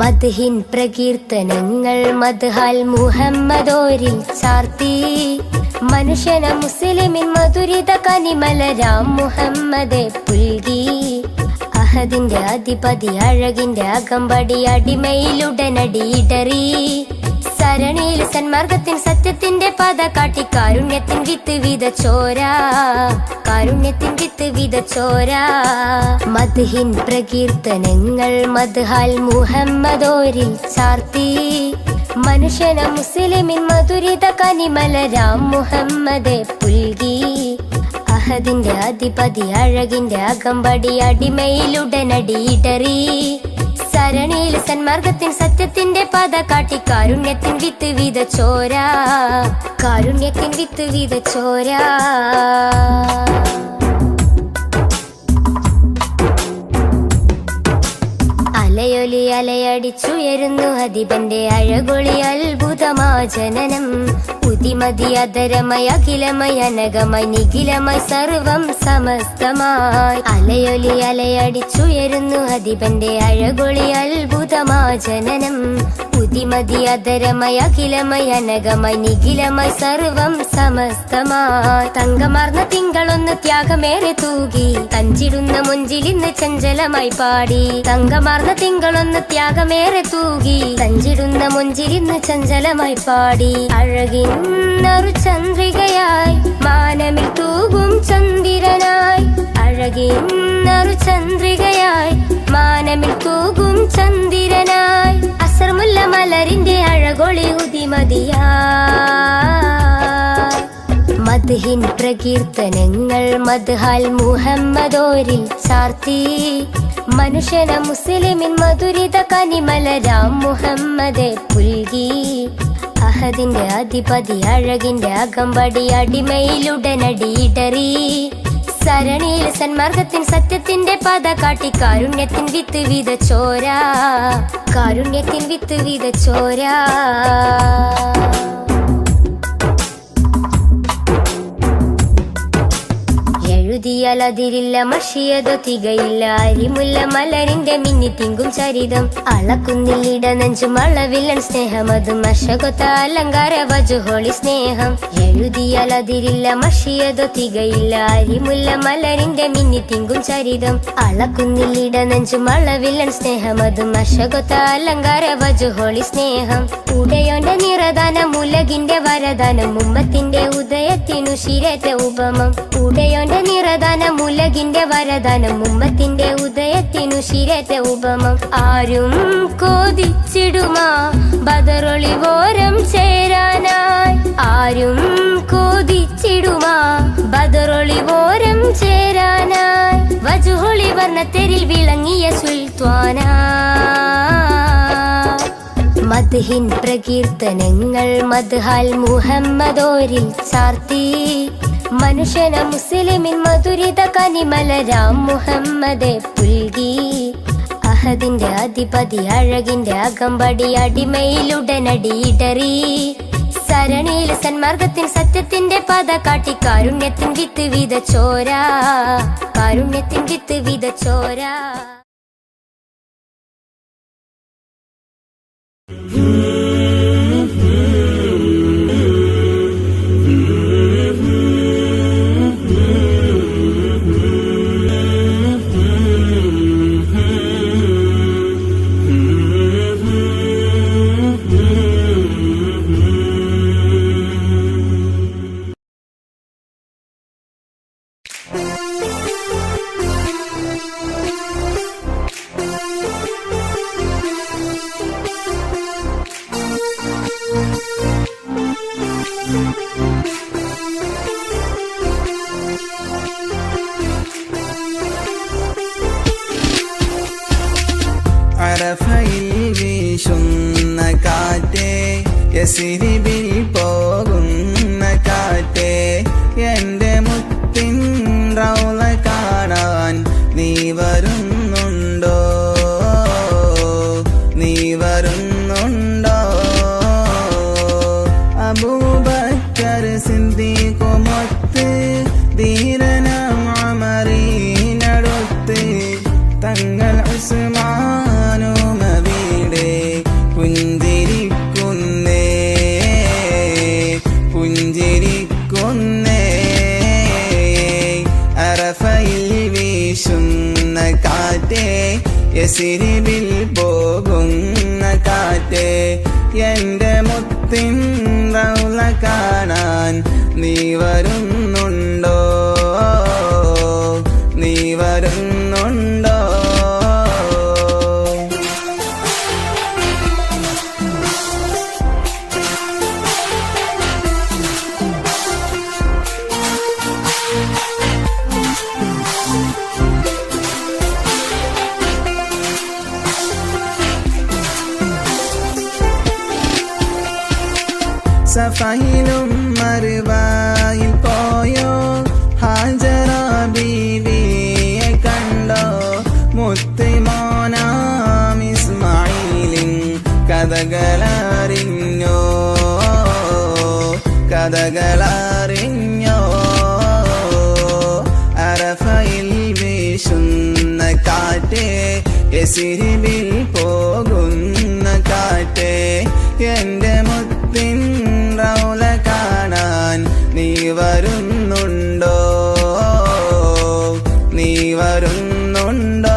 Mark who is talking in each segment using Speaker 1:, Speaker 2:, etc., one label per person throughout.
Speaker 1: മദ്ഹിൻ പ്രകീർത്തനങ്ങൾ മദ്ഹാൽ മുഹമ്മദോരിൽ ചാർത്തി മനുഷ്യന മുസ്ലിമിൻ മധുരിത കനിമലരാം മുഹമ്മദെ പുൽകി അഹദിന്റെ അധിപതി അഴകിന്റെ അകമ്പടി അടിമയിലുടനടിയിടറി സരണിയിൽ സന്മാർഗത്തിൻ സത്യത്തിന്റെ പാത കാട്ടി കാരുണ്യത്തിൻ വിത്ത് വിതച്ചോരാ കാരുണ്യത്തിൻ വിത്ത് വിതച്ചോരാ മദ്ഹിൻ പ്രകീർത്തനങ്ങൾ മദ്ഹാൽ മുഹമ്മദോരിൽ ചാർത്തി മനുഷ്യന മുസ്ലിമിൻ മധുരിത കനിമലരാം മുഹമ്മദെ പുൽകി അഹദിന്റെ അധിപതി അഴകിന്റെ അകമ്പടി അടിമയിലുടനടിയിടറി സരണിയിൽ സന്മാർഗത്തിൻ സത്യത്തിന്റെ പാത കാട്ടി കാരുണ്യത്തിൻ വിത്ത് വിതച്ചോരാ കാരുണ്യത്തിൻ വിത്ത് വിതച്ചോരാ അലയൊലി അലയടിച്ചുയരുന്നു അധിപന്റെ അഴകൊളി അത്ഭുതമാ ജനനം ഉതിമതി അധരമയ അഖിലമയ അനകമായി നിഖിലമായി സർവം സമസ്തമായി അലയൊലി അലയടിച്ചുയരുന്നു അധിപന്റെ അഴകൊളി അത്ഭുതമാ ജനനം ഉതിമതി അധരമയ അഖിലമയ അനകമായി നിഖിലമായി സർവം സമസ്തമായി തങ്കമാർന്ന തിങ്കളൊന്ന് ത്യാഗമേറെ തൂകി തഞ്ചിടുന്ന മുഞ്ചിലിന്ന് ചഞ്ചലമായി പാടി തങ്കമാർന്ന തിങ്കളൊന്ന് ത്യാഗമേറെ തൂകി തഞ്ചിടുന്ന മുഞ്ചിലിന്ന് ചഞ്ചലമായി പാടി അഴകിന്നൊരു ചന്ദ്രികയായി മാനമിൽ തൂകും ചന്ദ്രനായി അഴകിന്നൊരു ചന്ദ്രികയായി മാനമിൽ തൂകും ചന്ദ്രനായി അസർമുല്ല മലരിന്റെ അഴകൊളി ഉദിമതിയായി മദ്ഹിൻ പ്രകീർത്തനങ്ങൾ മദ്ഹാൽ മുഹമ്മദോരിൽ ചാർത്തി മനുഷ്യന മുസ്ലിമിൻ മധുരിത കനിമലരാം മുഹമ്മദെ പുൽകി അഹദിന്റെ അധിപതി അഴകിന്റെ അകമ്പടി അടിമയിലുടനടിയിടറി സരണിയിൽ സന്മാർഗത്തിൻ സത്യത്തിന്റെ പാത കാട്ടി കാരുണ്യത്തിൻ വിത്ത് വിതച്ചോരാ കാരുണ്യത്തിൻ വിത്ത് വിതച്ചോരാ എഴുതിയാലതിരില്ല മഷിയതോ തികയില്ല അരിമുല്ല മലരിന്റെ മിന്നി തിങ്കും ചരിതം അളക്കുന്നില്ലിട നെഞ്ചും അളവില്ലൻ സ്നേഹമതും അശകൊത്ത അലങ്കാര വജുഹോളി സ്നേഹം എഴുതിയാലതിരില്ല മഷിയതോ തികയില്ല അരിമുല്ല മലരിന്റെ മിന്നി തിങ്കും ചരിതം അളക്കുന്നില്ലിട നെഞ്ചും അളവില്ലൻ സ്നേഹമതും അശകൊത്ത അലങ്കാര വജുഹോളി സ്നേഹം ഉടയോന്റെ നിറദാനം ഉലകിന്റെ വരദാനം ഉമ്മത്തിന്റെ ഉദയത്തിനു ശിരേറ്റ ഉപമം ഉടയോന്റെ നിറദാനം ഉലകിന്റെ വരദാനം ഉമ്മത്തിന്റെ ഉദയത്തിനു ശിരേറ്റ ഉപമം ആരും കോതിച്ചിടുമാ ബദറൊളിവോരം ചേരാനായി ആരും കോതിച്ചിടുമാ ബദറൊളിവോരം ചേരാനായി വജുഹൊളി വർണ്ണത്തെരിൽ വിളങ്ങിയ സുൽത്താനാ മദ്ഹിൻ പ്രകീർത്തനങ്ങൾ മദ്ഹാൽ മുഹമ്മദോരിൽ ചാർത്തി മനുഷ്യന മുസ്ലിമിൻ മധുരിത കനിമലരാം മുഹമ്മദെ പുൽകി അഹദിന്റെ അധിപതി അഴകിന്റെ അകമ്പടി അടിമയിലുടനടിയിടറി സരണിയിൽ സന്മാർഗത്തിൻ സത്യത്തിന്റെ പാത കാട്ടി കാരുണ്യത്തിൻ വിത്ത് വിതച്ചോരാ കാരുണ്യത്തിൻ വിത്ത് വിതച്ചോരാ
Speaker 2: അറഫയിൽ വീശുന്ന കാറ്റേ യസ്രിബിൽ പോകുന്ന കാറ്റേ എന്റെ മുത്തിൻ റൗള കാണാൻ നീ വരുന്നുണ്ടോ നീ വരുന്നുണ്ടോ അബൂബക്കർ സിദ്ദീഖുമൊത്ത് ധീരനാം ഉമറിനടുത്ത് തങ്ങൾ ഉസ്മാനുമവിടെ കാറ്റേ യസ്രിബിൽ പോകുന്ന കാറ്റേ എന്റെ മുത്തിൻ റൗള കാണാൻ നീ വരുന്നുണ്ടോ നീ വരുന്നുണ്ടോ സഫയിലും മറുവായിൽ പോയോ ഹാജറ ബീവിയെ കണ്ടോ മുത്തുമോനാം ഇസ്മായിലിൻ കഥകളറിഞ്ഞോ കഥകളറിഞ്ഞോ അറഫയിൽ വീശുന്ന കാറ്റേ യസ്രിബിൽ പോകുന്ന കാറ്റേ എന്റെ മുത്തിൻ റൗള കാണാൻ നീ വരുന്നുണ്ടോ നീ വരുന്നുണ്ടോ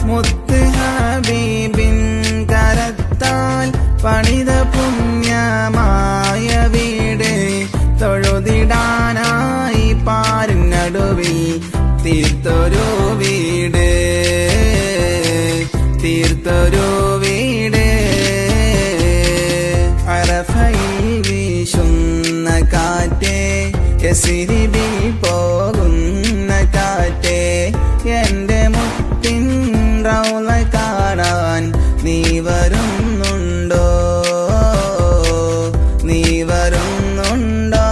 Speaker 2: മുത്ത് ഹബീബിൻ കരത്താൽ പണിത പുണ്യമായ വീട് തൊഴുതിടാനായി പാരിനടുവിൽ തീർത്തൊരു വീട് തീർത്തൊരു വീട് അറഫയിൽ വീശുന്ന കാറ്റേ യസ്രിബിൽ പോകുന്ന കാറ്റേ എന്റെ മുത്തിൻ റൗള കാണാൻ നീ വരുന്നുണ്ടോ നീ വരുന്നുണ്ടോ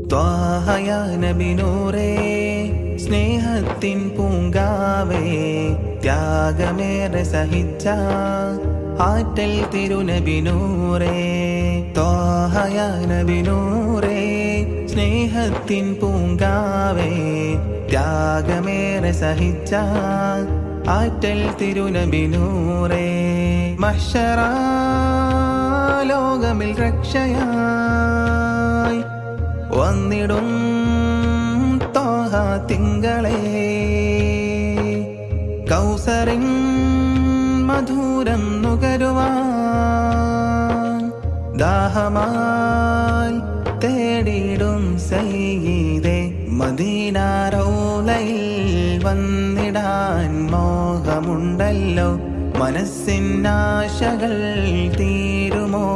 Speaker 2: ത്വാഹയ നബി നൂറേ സ്നേഹത്തിൻ പൂങ്കാവേ ത്യാഗമേറെ സഹിച്ച ആറ്റൽ തിരുനബി നൂറേ ത്വാഹയ നബി നൂറേ സ്നേഹത്തിൻ പൂങ്കാവേ ത്യാഗമേറെ സഹിച്ച ആറ്റൽ തിരുനബി നൂറേ മഹ്ശറ ലോകമിൽ രക്ഷയായി വന്നിടും ത്വാഹ തിങ്കളേ കൗസറിൻ മധുരം നുകരുവാൻ ദാഹമായി തേടിടും സയ്യിദേ മദീന റൗളയിൽ വന്നിടാൻ മോഹമുണ്ടല്ലോ മനസ്സിനാശകൾ തീരുമോ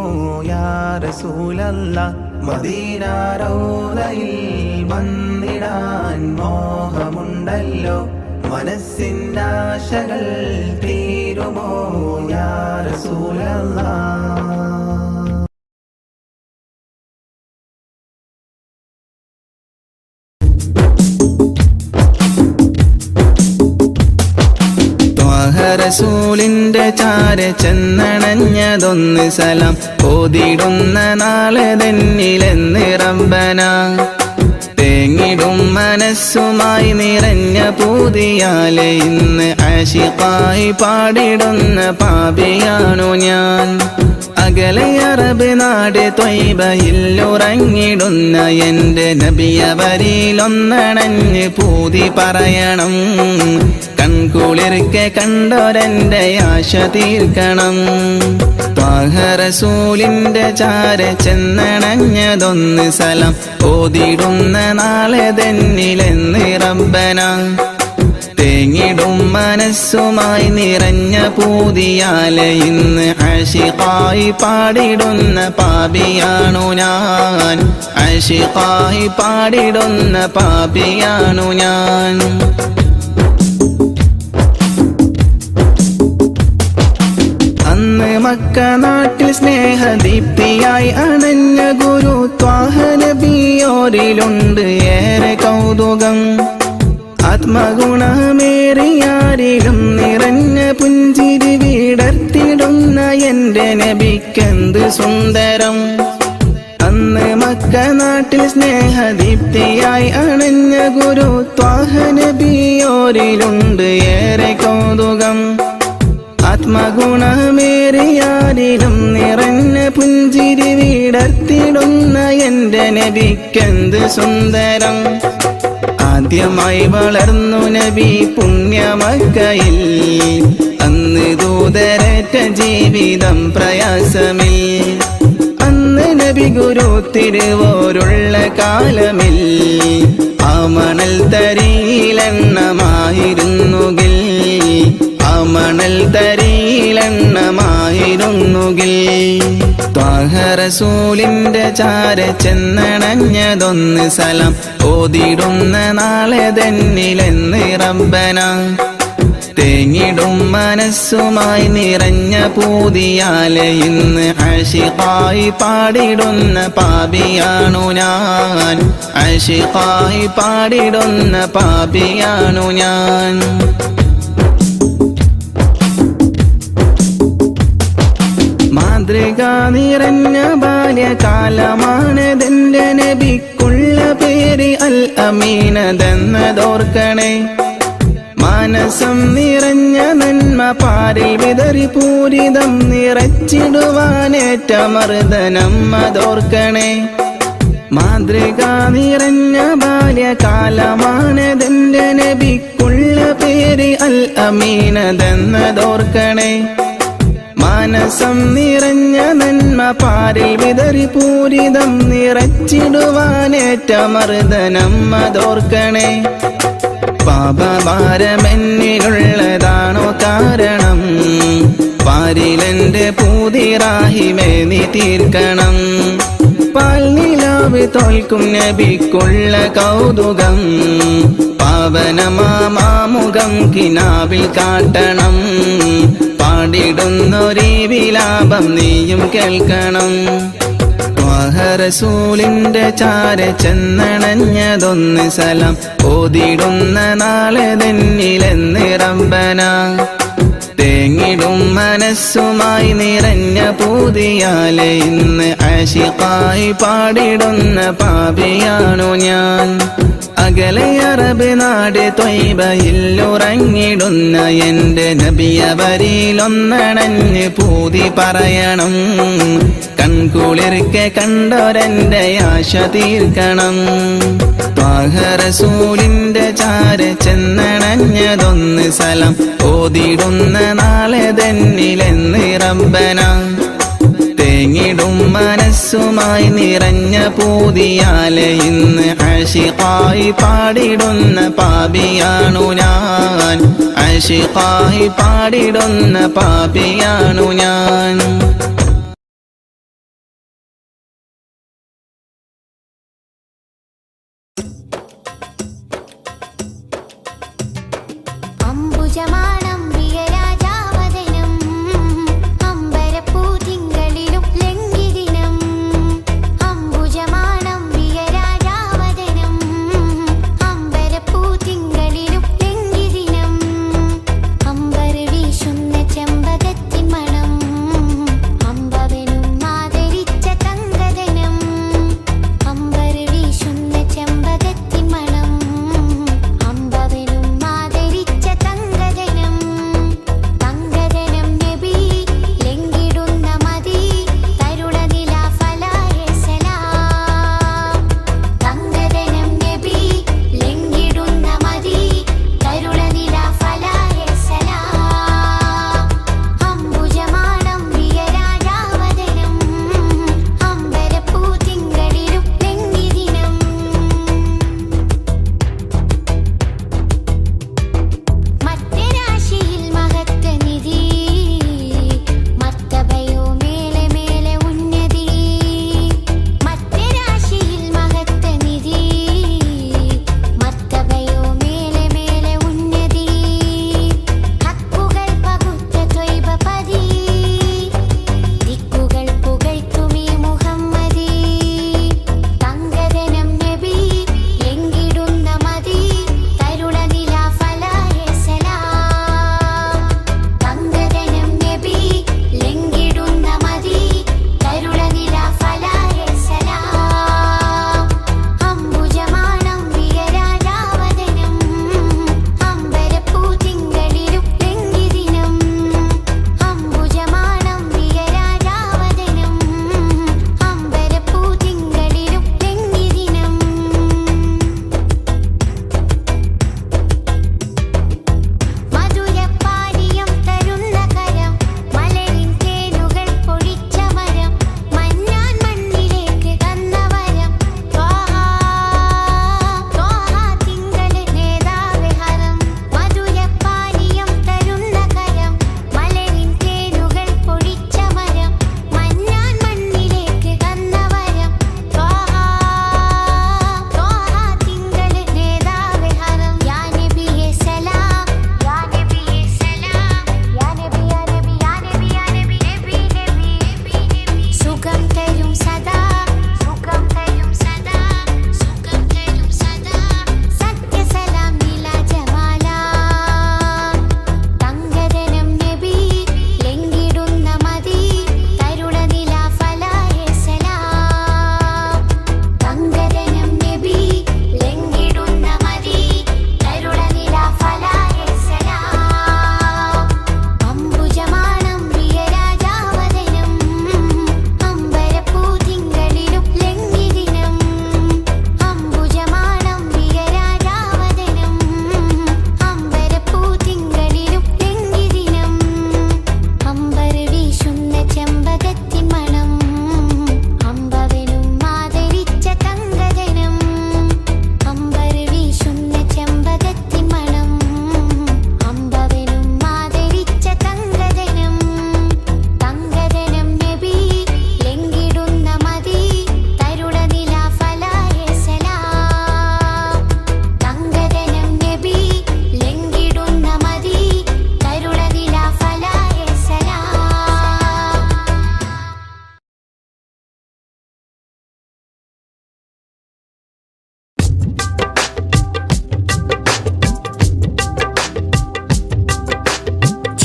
Speaker 2: യാ റസൂലല്ലാഹ് മദീന റൗളയിൽ വന്നിടാൻ മോഹമുണ്ടല്ലോ മനസ്സിനാശകൾ തീരുമോ യാ റസൂലല്ലാഹ് റസൂലിന്റെ ചാര ചെന്നണഞ്ഞതൊന്ന് സലാം ഓതിടുന്ന നാളെ തന്നിലെന്ന് റബ്ബന തേങ്ങിടും മനസ്സുമായി നിറഞ്ഞ പൂതിയാലെ ഇന്ന് ആശിഖായി പാടിടുന്ന പാപിയാണു ഞാൻ അകലെ അറബ് നാട് ത്വയ്ബയിൽ ഉറങ്ങിടുന്ന എന്റെ നബിയവരിലൊന്നണഞ്ഞ് പൂതി പറയണം കൺകുളിർക്കെ കണ്ടോരെന്റെ ആശ തീർക്കണം ത്വാഹ റസൂലിന്റെ ചാര ചെന്നണഞ്ഞതൊന്ന് സലാം ഓതിടുന്ന നാളെ തന്നിലെന്ന് റബ്ബന തേങ്ങിടും മനസ്സുമായി നിറഞ്ഞ പൂതിയാലെ ഇന്ന് ആശിഖായി പാടിടുന്ന പാപിയാണു ഞാൻ ആശിഖായി പാടിടുന്ന പാപിയാണു ഞാൻ മക്ക നാട്ടിൽ സ്നേഹദീപ്തിയായി അണഞ്ഞ ഗുരു ത്വാഹ നബിയോരിലുണ്ട് ഏറെ കൗതുകം. ആത്മഗുണമേറിയാരിലും നിറഞ്ഞ പുഞ്ചിരി വിടർത്തിടുന്ന എന്റെ നബിക്കെന്ത് സുന്ദരം. അന്ന് മക്ക നാട്ടിൽ സ്നേഹദീപ്തിയായി അണഞ്ഞ ഗുരു ത്വാഹ നബിയോരിലുണ്ട് ഏറെ കൗതുകം. ആത്മഗുണമേറിയാരിലും നിറഞ്ഞ പുഞ്ചിരി വിടർത്തിടുന്ന എന്റെ നബിക്കെന്ത് സുന്ദരം. ആദ്യമായി വളർന്നു നബി പുണ്യമക്കയിൽ, അന്ന് ദൂതരറ്റ ജീവിതം പ്രയാസമിൽ. അന്ന് നബി ഗുരു തിരുവോരുള്ള കാലമിൽ, ആ മണൽ തരിയിലെണ്ണമായിരുന്നുകിൽ, ആ മണൽ തരിയിലെണ്ണമായിരുന്നുകിൽ. ത്വാഹ റസൂലിന്റെ ചാര ചെന്നണഞ്ഞതൊന്ന് സലാം ഓതിടുന്ന നാളെ തന്നിലെന്ന് റബ്ബന. തേങ്ങിടും മനസ്സുമായി നിറഞ്ഞ പൂതിയാലെ ഇന്ന് ആശിഖായി പാടിടുന്ന പാപിയാണു ഞാൻ, ആശിഖായി പാടിടുന്ന പാപിയാണു ഞാൻ. മാതൃക നിറഞ്ഞ ബാല്യകാലമാണതെന്റെ നബിക്കുള്ള പേര് അൽ അമീനതെന്നതോർക്കണേ. മാനസം നിറഞ്ഞ നന്മ പാരിൽ വിതറി പൂരിതം നിറച്ചിടുവാനേറ്റ മർദ്ദനം അതോർക്കണേ. മാതൃക നിറഞ്ഞ ബാല്യകാലമാണതെന്റെ നബിക്കുള്ള പേര് അൽ അമീനതെന്നതോർക്കണേ. മാനസം നിറഞ്ഞ നന്മ പാരിൽ വിതറി പൂരിതം നിറച്ചിടുവാനേറ്റ മർദ്ദനം അതോർക്കണേ. പാപഭാരമെന്നിലുള്ളതാണോ കാരണം, പാരിലെന്റെ പൂതിറാഹിമേ നീ തീർക്കണം. പാൽനിലാവ് തോൽക്കും നബിക്കുള്ള കൗതുകം, പാവനമാമുഖം കിനാവിൽ കാട്ടണം. പാടിടുന്നൊരീ വിലാപം നീയും കേൾക്കണം. ത്വാഹ റസൂലിന്റെ ചാര ചെന്നണഞ്ഞതൊന്ന് സലാം ഓതിടുന്ന നാളെ തന്നിലെന്ന് റബ്ബന. തേങ്ങിടും മനസ്സുമായി നിറഞ്ഞ പൂതിയാലെ ഇന്ന് ആശിഖായി പാടിടുന്ന പാപിയാണു ഞാൻ. അകലെ അറബ് നാട് ത്വയ്ബയിലുറങ്ങിടുന്ന എന്റെ നബിയവരിലൊന്നണഞ്ഞ് പൂതി പറയണം. കൺകുളിർക്കെ കണ്ടോരെന്റെ ആശ തീർക്കണം. ത്വാഹ റസൂലിന്റെ ചാര ചെന്നണഞ്ഞതൊന്ന് സലാം ഓതിടുന്ന നാളെ തന്നിലെന്ന് റബ്ബന. തേങ്ങിടും മനസ്സുമായി നിറഞ്ഞ പൂതിയാലെ ഇന്ന് ആശിഖായി പാടിടുന്ന പാപിയാണു ഞാൻ, ആശിഖായി പാടിടുന്ന പാപിയാണു ഞാൻ.
Speaker 1: അംബുജമാണം പ്രിയരാജാവദനം, അമ്പരപ്പൂതിങ്കളിലും ലംഘിദിനം. അംബുജമാണം പ്രിയരാജാവദനം, അമ്പരപ്പൂതിങ്കളിലും ലംഘിദിനം. അമ്പർ വീശുന്ന ചെമ്പകത്തിൻ മണം, അമ്പവനും ആദരിച്ച തങ്കദനം. അമ്പർ വീശുന്ന ചെമ്പകത്തിൻ മണം, അമ്പവനും ആദരിച്ച തങ്കദനം.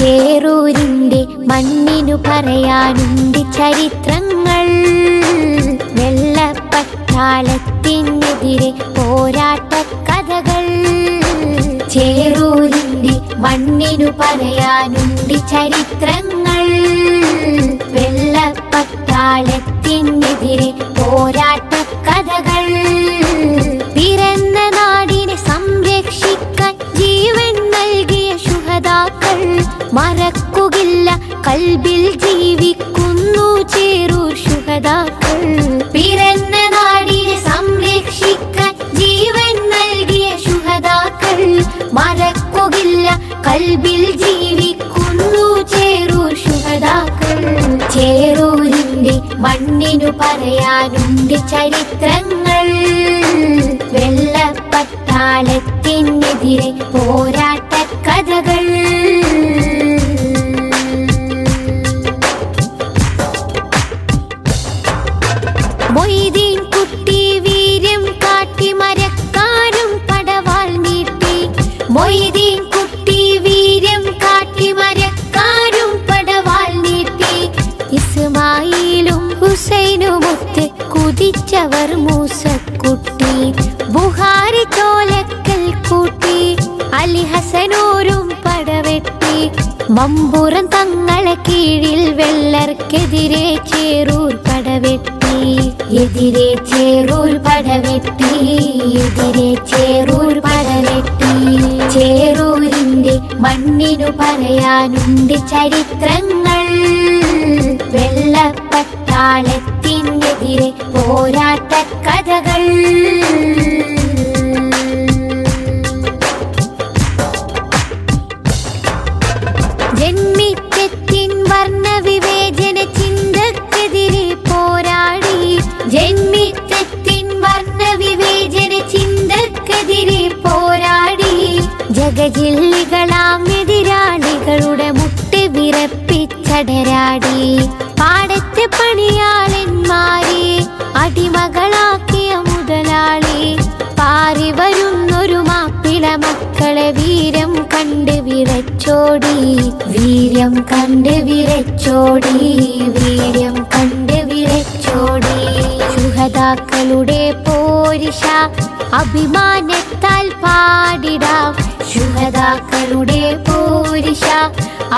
Speaker 1: ചേറൂരിന്റെ മണ്ണിനു പറയാനുണ്ട് ചരിത്രങ്ങൾ. വെള്ളപ്പട്ടാളത്തിനെതിരെ പോരാട്ട കഥകൾ. ചേറൂരിന്റെ മണ്ണിനു പറയാനുണ്ട് ചരിത്രങ്ങൾ. വെള്ളപ്പട്ടാളത്തിനെതിരെ പോരാട്ട കഥകൾ. പിറന്ന നാടിനെ സംരക്ഷിക്കാൻ ജീവൻ നൽകിയ ശുഹദാക്കൾ മറക്കുകയില്ല, കൽബിൽ ജീവിക്കുന്നു ചേറൂർ ശുഹദാക്കൾ. പിറന്ന നാടിനെ സംരക്ഷിക്കാൻ ജീവൻ നൽകിയ ശുഹദാക്കൾ മറക്കുകയില്ല, കൽബിൽ ജീവിക്കുന്നു ചേറൂർ ശുഹദാക്കൾ. ചേറൂരിന്റെ മണ്ണിനു പറയാനുണ്ട് ചരിത്രങ്ങൾ. വെള്ളപ്പട്ടാളത്തിനെതിരെ പോരാട്ട കഥകൾ. മൊയ്തീൻ കുട്ടി വീര്യം കാട്ടി മരക്കാരും പടവാൾ നീട്ടി. മൊയ്തീൻ കുട്ടി വീര്യം കാട്ടി മരക്കാരും പടവാൾ നീട്ടി. ഇസ്മായിലും ഹുസൈനുമൊത്ത് കുതിച്ചവർ മൂസക്കുട്ടി. ബുഹാരി തോലക്കൽ കൂട്ടി അലി ഹസനൂരും പടവെട്ടി. മമ്പുറം തങ്ങളെ കീഴിൽ വെള്ളർക്കെതിരെ ചേറൂർ പടവെട്ടി. എതിരെ ചേറൂർ പടവെട്ടി. എതിരെ ചേറൂർ പടവെട്ടി. ചേറൂരിന്റെ മണ്ണിനു പറയാനുണ്ട് ചരിത്രങ്ങൾ. വെള്ളപ്പട്ടാളത്തിനെതിരെ പോരാട്ട കഥകൾ. ജന്മിത്വത്തിൻ വർണ്ണവിവേചന ചിന്തക്കെതിരെ പോരാടി. ജന്മിത്വത്തിൻ വർണ്ണവിവേചന ചിന്തക്കെതിരെ പോരാടി. ജഗജില്ലികളാം എതിരാളികളുടെ മുട്ട് വിറപ്പിച്ചടരാടി. പാടത്തെ പണിയാളന്മാരെ അടിമകളാക്കിയ മുതലാളി. പാറി വരുന്നൊരു മാപ്പിള മക്കളെ വീരം കണ്ട് വിറച്ചോടി. വീര്യം കണ്ട് വിറച്ചോടി. വീര്യം കണ്ട് വിറച്ചോടി. ശുഹദാക്കളുടെ പോരിഷ അഭിമാനത്താൽ പാടിടാം. ശുഹദാക്കളുടെ പോരിഷ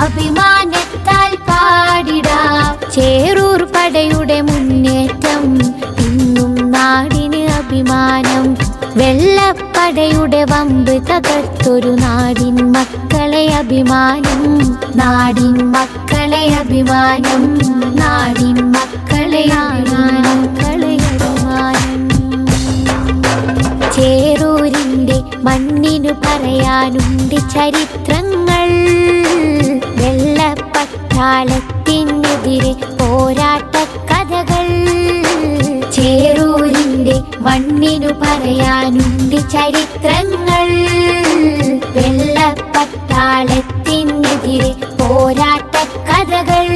Speaker 1: അഭിമാനത്താൽ പാടിടാം. ചേറൂർ പടയുടെ മുന്നേറ്റം ഇന്നും നാടിന് അഭിമാനം. വെള്ളപ്പടയുടെ വമ്പ് തകർത്തൊരു നാടിൻ മക്കളെ അഭിമാനം. നാടിൻ മക്കളെ അഭിമാനം. നാടിൻ മക്കളെ അഭിമാനം. ചേറൂരിന്റെ മണ്ണിനു പറയാനുണ്ട് ചരിത്രങ്ങൾ. വെള്ളപ്പട്ടാളത്തിനെതിരെ പോരാട്ട കഥകൾ. ചേറൂരിന്റെ മണ്ണിനു പറയാനുണ്ട് ചരിത്രങ്ങൾ. വെള്ളപ്പട്ടാളത്തിനെതിരെ പോരാട്ട കഥകൾ.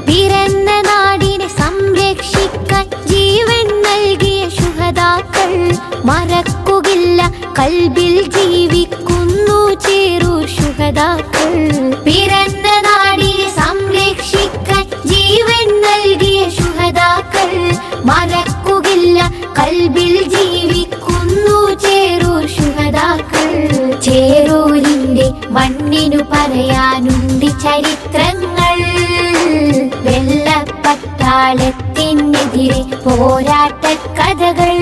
Speaker 1: പിറന്ന നാടിനെ സംരക്ഷിക്കാൻ ജീവൻ നൽകിയ ശുഹദാക്കൾ മറക്കുകയില്ല, കൽബിൽ ജീവിക്കുന്നു ചേറൂർ ശുഹദാക്കൾ. പിറന്ന നാടിനെ സംരക്ഷിക്കാൻ ജീവൻ നൽകിയ ശുഹദാക്കൾ മറക്കുകയില്ല, കൽബിൽ ജീവിക്കുന്നു ചേറൂർ ശുഹദാക്കൾ. ചേറൂരിന്റെ മണ്ണിനു പറയാനുണ്ട് ചരിത്രങ്ങൾ. വെള്ളപ്പട്ടാളത്തിനെതിരെ പോരാട്ട കഥകൾ.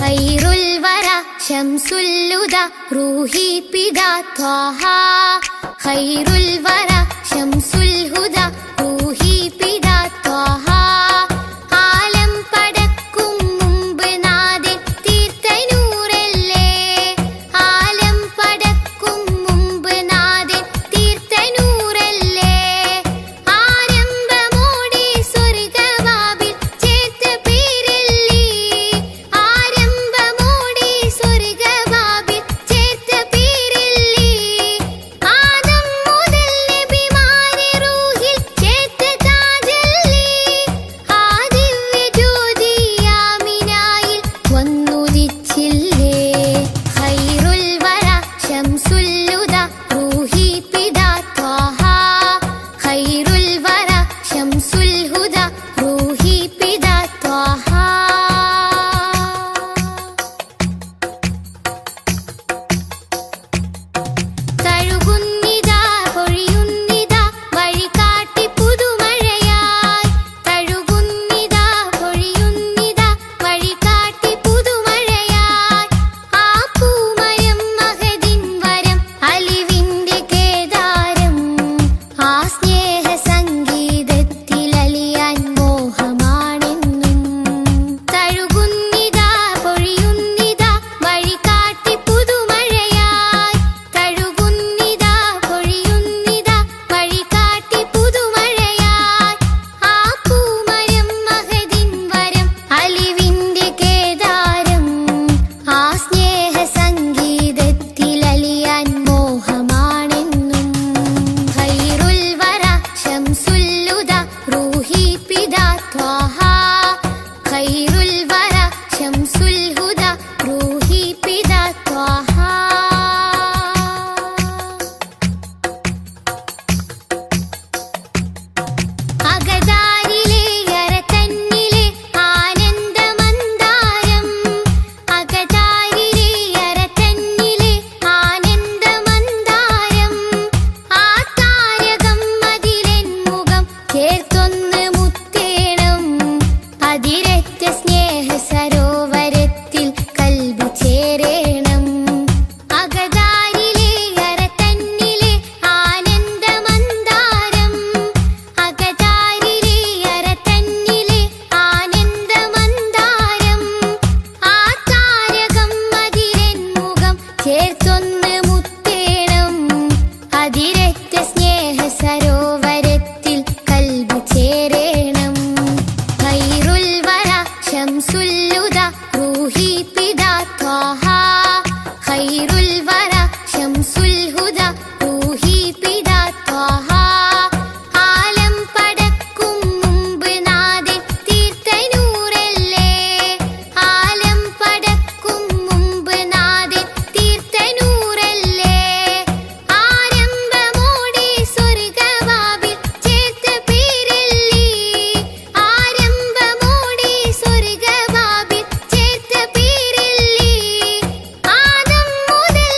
Speaker 1: ഖൈറുൽ വറ ശംസുൽ ഹുദ റൂഹി പിതാ ത്വാഹ. ഖൈറുൽ വറ ശംസുൽ ഹുദ റൂഹി പിതാ ത്വാഹ. ആലം പടക്കും മുമ്പ് നാഥൻ തീർത്ത നൂറല്ലേ. ആലം പടക്കും മുമ്പ് നാഥൻ തീർത്ത നൂറല്ലേ. ആരംഭമോടെ സ്വർഗവാതിൽ ചേർത്ത പേരല്ലേ. ആരംഭമോടെ സ്വർഗവാതിൽ ചേർത്ത പേരല്ലേ. ആദം മുതൽ ഖൈറുൽ വറ ശംസുൽ ഹുദ റൂഹി പിതാ ത്വാഹ ആലം പടക്കും മുമ്പ് നാഥൻ തീർത്ത നൂറല്ലേ ആലം പടക്കും മുമ്പ് നാഥൻ തീർത്ത നൂറല്ലേ ആരംഭമോടെ സ്വർഗവാതിൽ ചേർത്ത പേരല്ലേ ആരംഭമോടെ സ്വർഗവാതിൽ ചേർത്ത പേരല്ലേ ആദം മുതൽ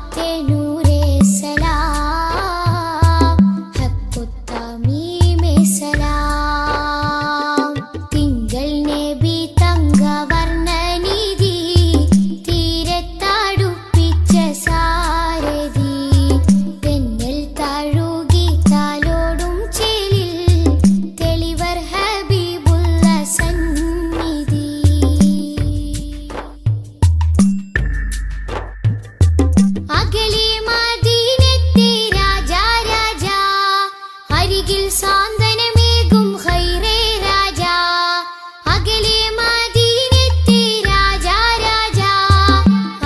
Speaker 1: മക്കത്തെ നൂറേ സലാം ഹക്കുത്തമീമേ സലാം തിങ്കൾ നബി തങ്കവർണ്ണനിധി തീരത്തടുപ്പിച്ച സാരഥി തെന്നൽ തഴുകി താലോടും ചേലിൽ തെളിവർ ഹബീബുള്ള സന്നിധി അകലെ മദീനത്തെ രാജാ രാജാ അരികിൽ സാന്ത്വനമേകും ഖൈറേ രാജാ അകലെ മദീനത്തെ രാജാ രാജാ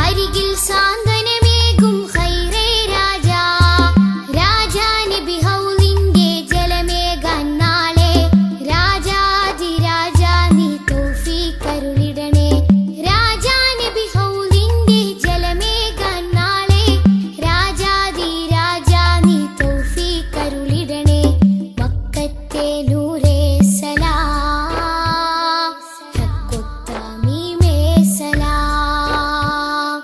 Speaker 1: അരികിൽ സാന്ത്വനമേകും ഖൈറേ രാജാ രാജാ നബി ഹൗലിന്റെ ജലമേകാൻ നാളെ രാജാതിരാജാ നീ തൗഫീഖ് അരുളിടണേ രാജാ നബി ഹൗലിന്റെ ജലമേകാൻ നാളെ രാജാതിരാജാ നീ തൗഫീഖ് അരുളിടണേ മക്കത്തെ നൂറേ സലാം ഹക്കുത്തമീമേ സലാം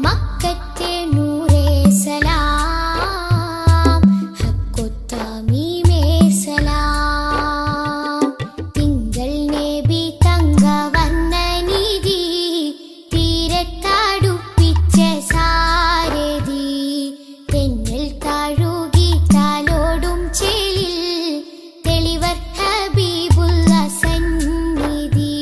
Speaker 1: മക്കത്തെ നൂറേ സലാം ഹക്കുത്തമീമേ സലാം തിങ്കൾ നബി തങ്കവർണ്ണനിധി തീരത്തടുപ്പിച്ച സാരഥി തെന്നൽ തഴുകി താലോടും ചേലിൽ തെളിവർ ഹബീബുള്ള സന്നിധി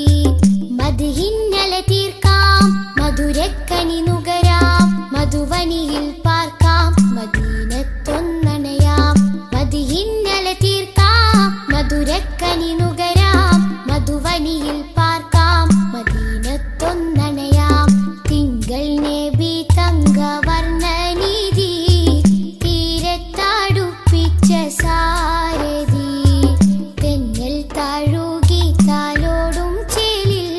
Speaker 1: മദ്ഹിന്നല തീർക്കാം മധുരക്കനി നുകരാം മധുവനിയിൽ പാർക്കാം മദീനത്തൊന്നണയാം മദ്ഹിന്നല തീർക്കാം മധുരക്കനി നുകരാം മധുവനിയിൽ പാർക്കാം മദീനത്തൊന്നണയാം തിങ്കൾ നബി തങ്കവർണ്ണനിധി തീരത്തടുപ്പിച്ച സാരഥി തെന്നൽ തഴുകി താലോടും ചേലിൽ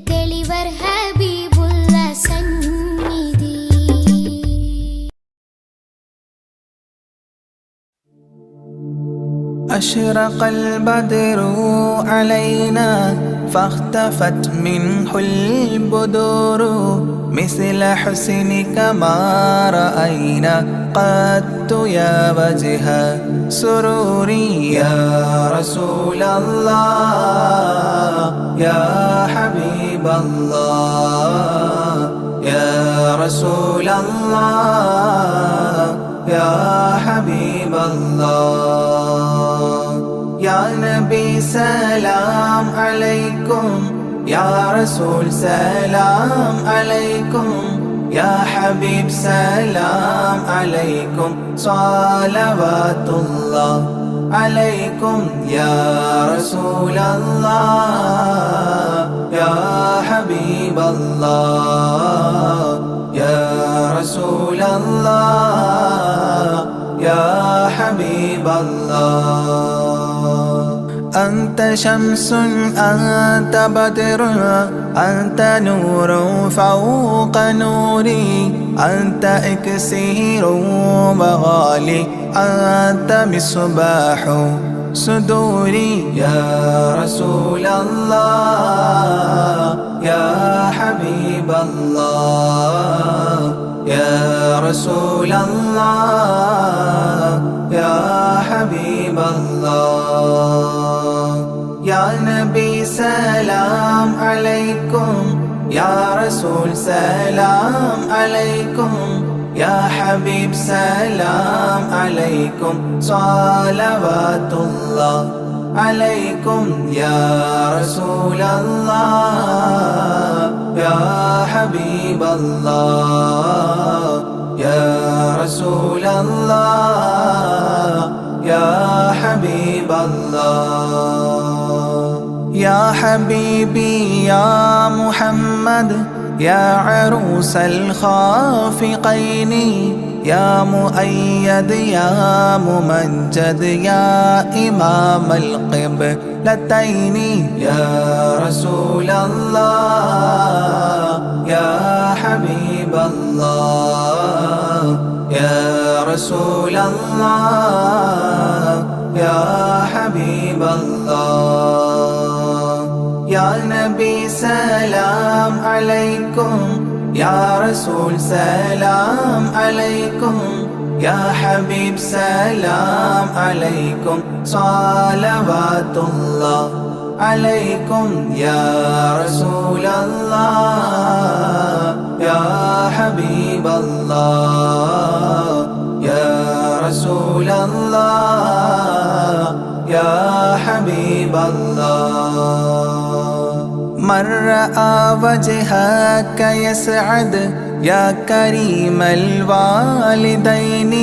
Speaker 1: തെളിവർ ഹബീബുള്ള സന്നിധി
Speaker 2: أشرق البدر علينا فاختفت منه البدور مثل حسنك ما رأينا قدت يا وجه سروري يا رسول الله يا حبيب الله يا رسول الله يا حبيب الله يا نبي سلام عليكم يا رسول سلام عليكم يا حبيب سلام عليكم صلوات الله عليكم يا رسول الله يا حبيب الله يا رسول الله يا حبيب الله أنت شمس أنت بدر أنت نور فوق نوري أنت إكسير وغالي أنت مصباح صدوري يا رسول الله يا حبيب الله يا رسول الله يا حبيب الله يا نبي سلام عليكم يا رسول سلام عليكم يا حبيب سلام عليكم صلوات الله عليكم يا رسول الله يا حبيب الله يا رسول الله يا حبيب الله يا حبيبي يا محمد يا عروس الخافقين يا مؤيد يا ممجد يا إمام القبلتين يا رسول الله يا حبيب الله يا رسول الله يا حبيب الله يا نبي سلام عليكم يا رسول سلام عليكم يا حبيب سلام عليكم صلوات الله عليكم يا رسول الله يا حبيب الله يا رسول الله يا حبيب الله من رأى وجهك يسعد يا كريم الوالدين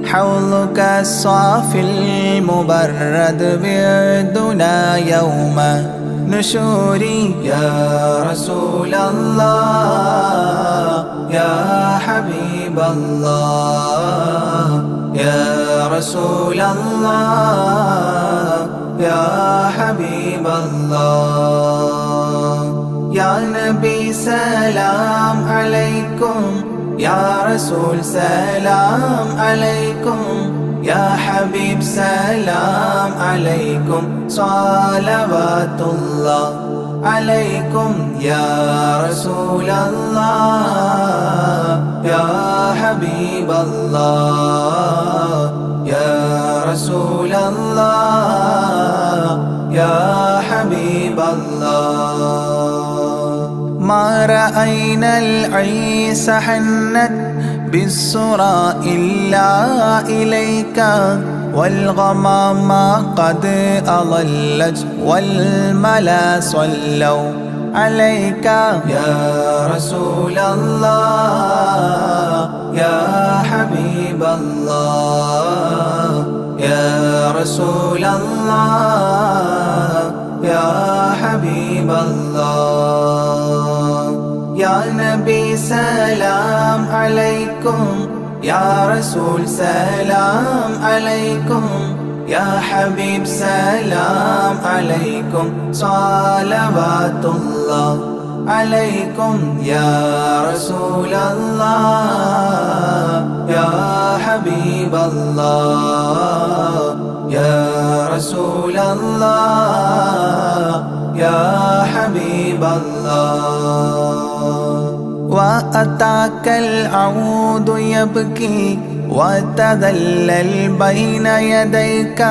Speaker 2: حوضك الصافي المبرد وردنا يوم نشوري يا رسول الله يا حبيب الله يا رسول الله يا حبيب الله يا نبي سلام عليكم يا رسول سلام عليكم يا حبيب سلام عليكم صلوات الله عليكم يا رسول الله يا حبيب الله يا رسول الله يا حبيب الله ما رأينا العيس حنت بالسرى إلا إليك والغمام قد أضلت والملا صلوا عليك يا رسول الله يا حبيب الله يا رسول الله يا حبيب الله يا نبي سلام عليكم يا رسول سلام عليكم يا حبيب سلام عليكم صلوات الله عليكم يا رسول الله يا حبيب الله يا رسول الله يا حبيب الله وأتاك العود يبكي وتذلل بين يديك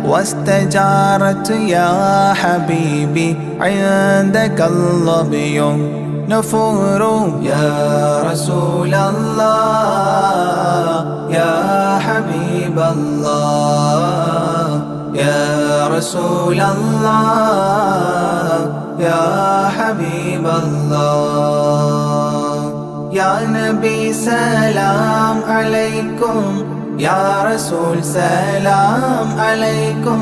Speaker 2: واستجارت يا حبيبي عندك الظبي نفور يا رسول الله يا حبيب الله يا رسول الله يا حبيب الله يا نبي سلام عليكم يا رسول سلام عليكم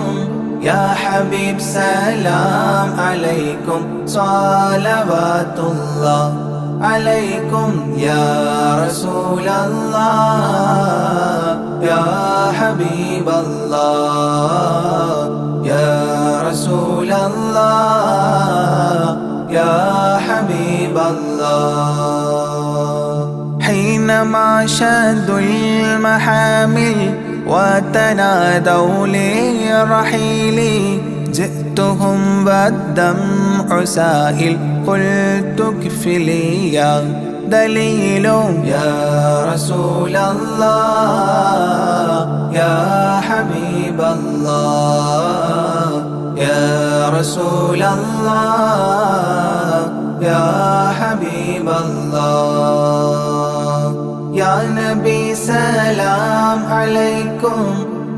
Speaker 2: يا حبيب سلام عليكم صلوات الله عليكم يا رسول الله يا حبيب الله يا رسول الله يا حبيب الله حينما شدوا المحامل وتنادوا للرحيل جئتهم والدمع سائل قلت اكفلي يا دليل يا رسول الله يا حبيب الله يا رسول الله يا حبيب الله يا نبي سلام عليكم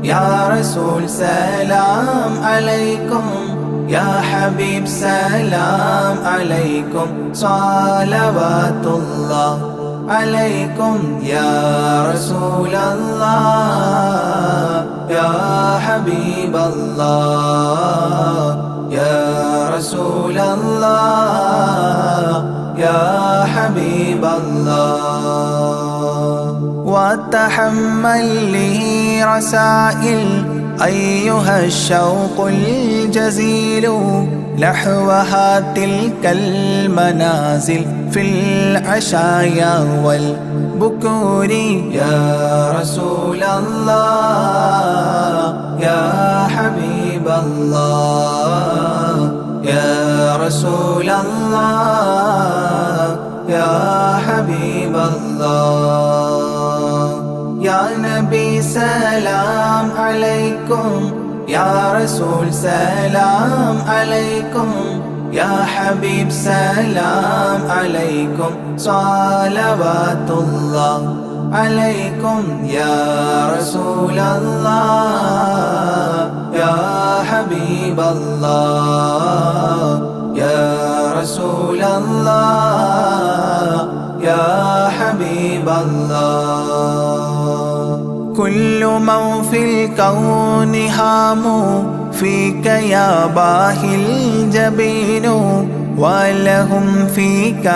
Speaker 2: يا رسول سلام عليكم يا حبيب سلام عليكم صلوات الله عليكم يا رسول الله يا حبيب الله يا رسول الله يا حبيب الله وتحمل لي رسائل أيها الشوق الجزيل نحوها تلك المنازل في العشايا والبكور يا رسول الله يا حبيب الله يا رسول الله يا حبيب الله يا نبي سلام عليكم يا رسول سلام عليكم يا حبيب سلام عليكم صلوات الله عليكم يا رسول الله يا حبيب الله يا رسول الله يا حبيب الله كل من في الكون هام فيك يا باهي الجبين ولهم فيك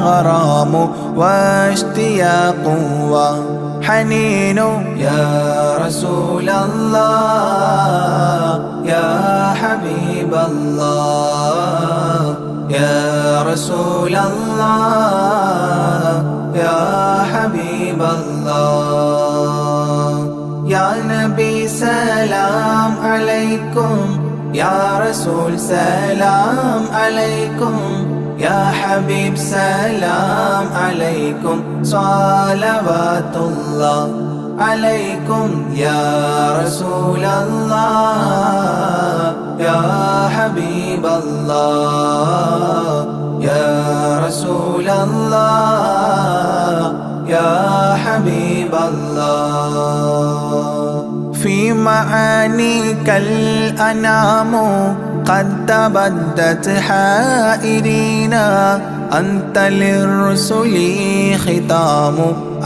Speaker 2: غرام واشتياق وحنين يا رسول الله يا حبيب الله يا رسول الله يا حبيب الله يا نبي سلام عليكم يا رسول سلام عليكم يا حبيب سلام عليكم صلوات الله عليكم يا رسول الله يا حبيب الله يا رسول الله يا حبيب الله في معانيك الأنام قد تبدت حائرين أنت للرسل ختام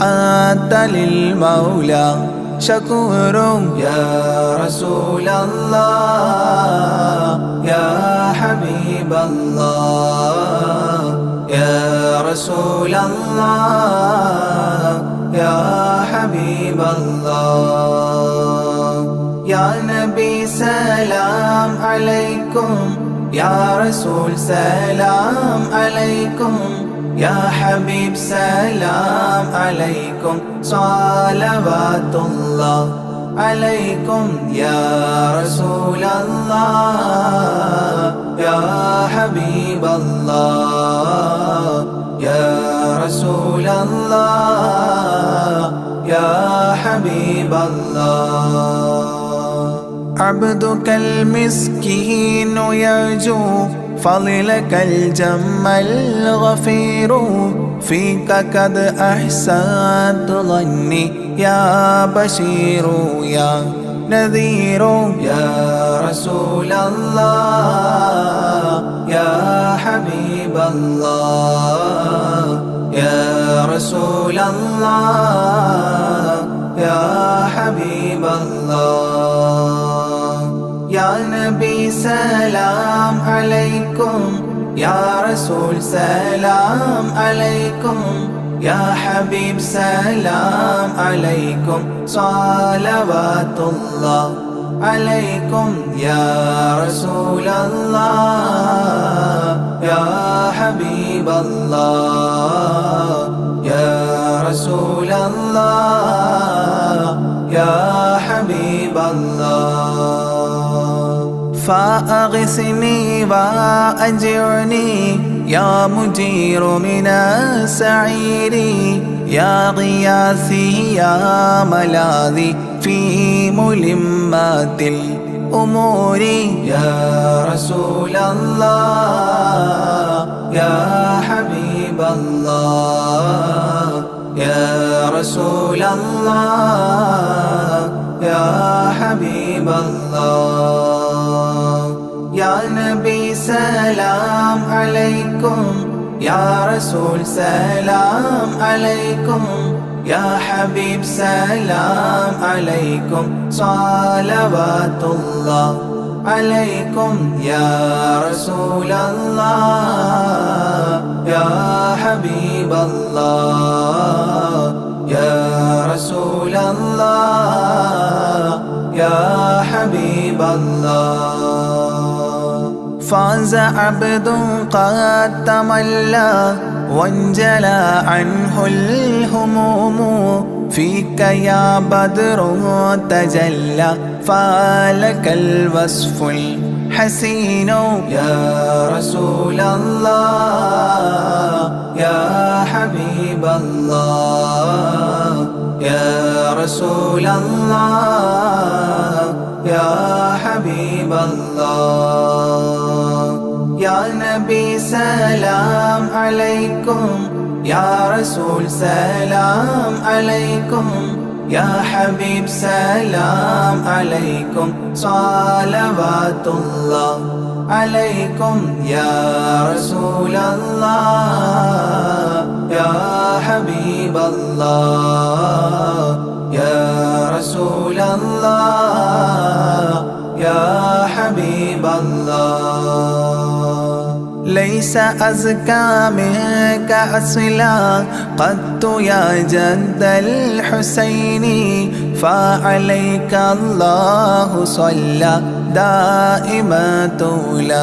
Speaker 2: أنت للمولى شكور يا رسول الله يا حبيب الله يا رسول الله يا حبيب الله يا نبي سلام عليكم يا رسول سلام عليكم يا حبيب سلام عليكم صلوات الله عليكم يا رسول الله يا حبيب الله يا رسول الله يا حبيب الله عبدك المسكين يرجو فضلك الجم الغفير فيك قد أحسنت ظني يا بشير يا نذير يا رسول الله يا حبيب الله يا رسول الله يا حبيب الله يا نبي سلام عليكم يا رسول سلام عليكم يا حبيب سلام عليكم صلوات الله عليكم يا رسول الله يا حبيب الله يا رسول الله يا حبيب الله فأغثني وأجرني يا مجير من السعير يا غياثي يا ملاذي في ملمات الأمور يا رسول الله يا حبيب الله يا رسول الله يا حبيب الله يا نبي سلام عليكم يا رسول سلام عليكم يا حبيب سلام عليكم صلوات الله عليكم يا رسول الله يا حبيب الله يا رسول الله يا حبيب الله فاز عبد قد تملى وانجلى عنه الهموم فيك يا بدر تجلى فلك الوصف حسين يا رسول الله يا حبيب الله يا رسول الله يا حبيب الله يا نبي سلام عليكم يا رسول سلام عليكم يا حبيب سلام عليكم صلوات الله عليكم يا رسول الله يا حبيب الله يا رسول الله يا حبيب الله ليس أزكى منك أصلا قط يا جد الحسين فعليك الله صلى دائما طول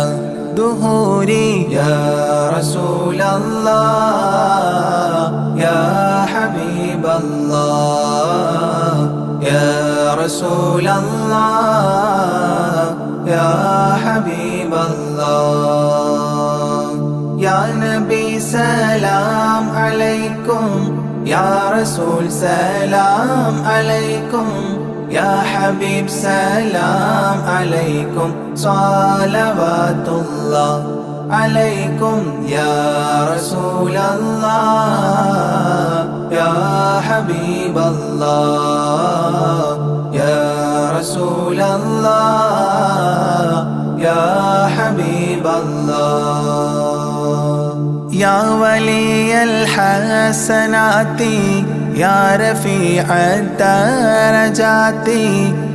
Speaker 2: دهوري يا رسول الله يا حبيب الله يا رسول الله يا حبيب الله يا نبي سلام عليكم يا رسول سلام عليكم يا حبيب سلام عليكم صلوات الله عليكم يا رسول الله يا حبيب الله يا رسول الله يا حبيب الله يا ولي الحسنات يا رفيع الدرجات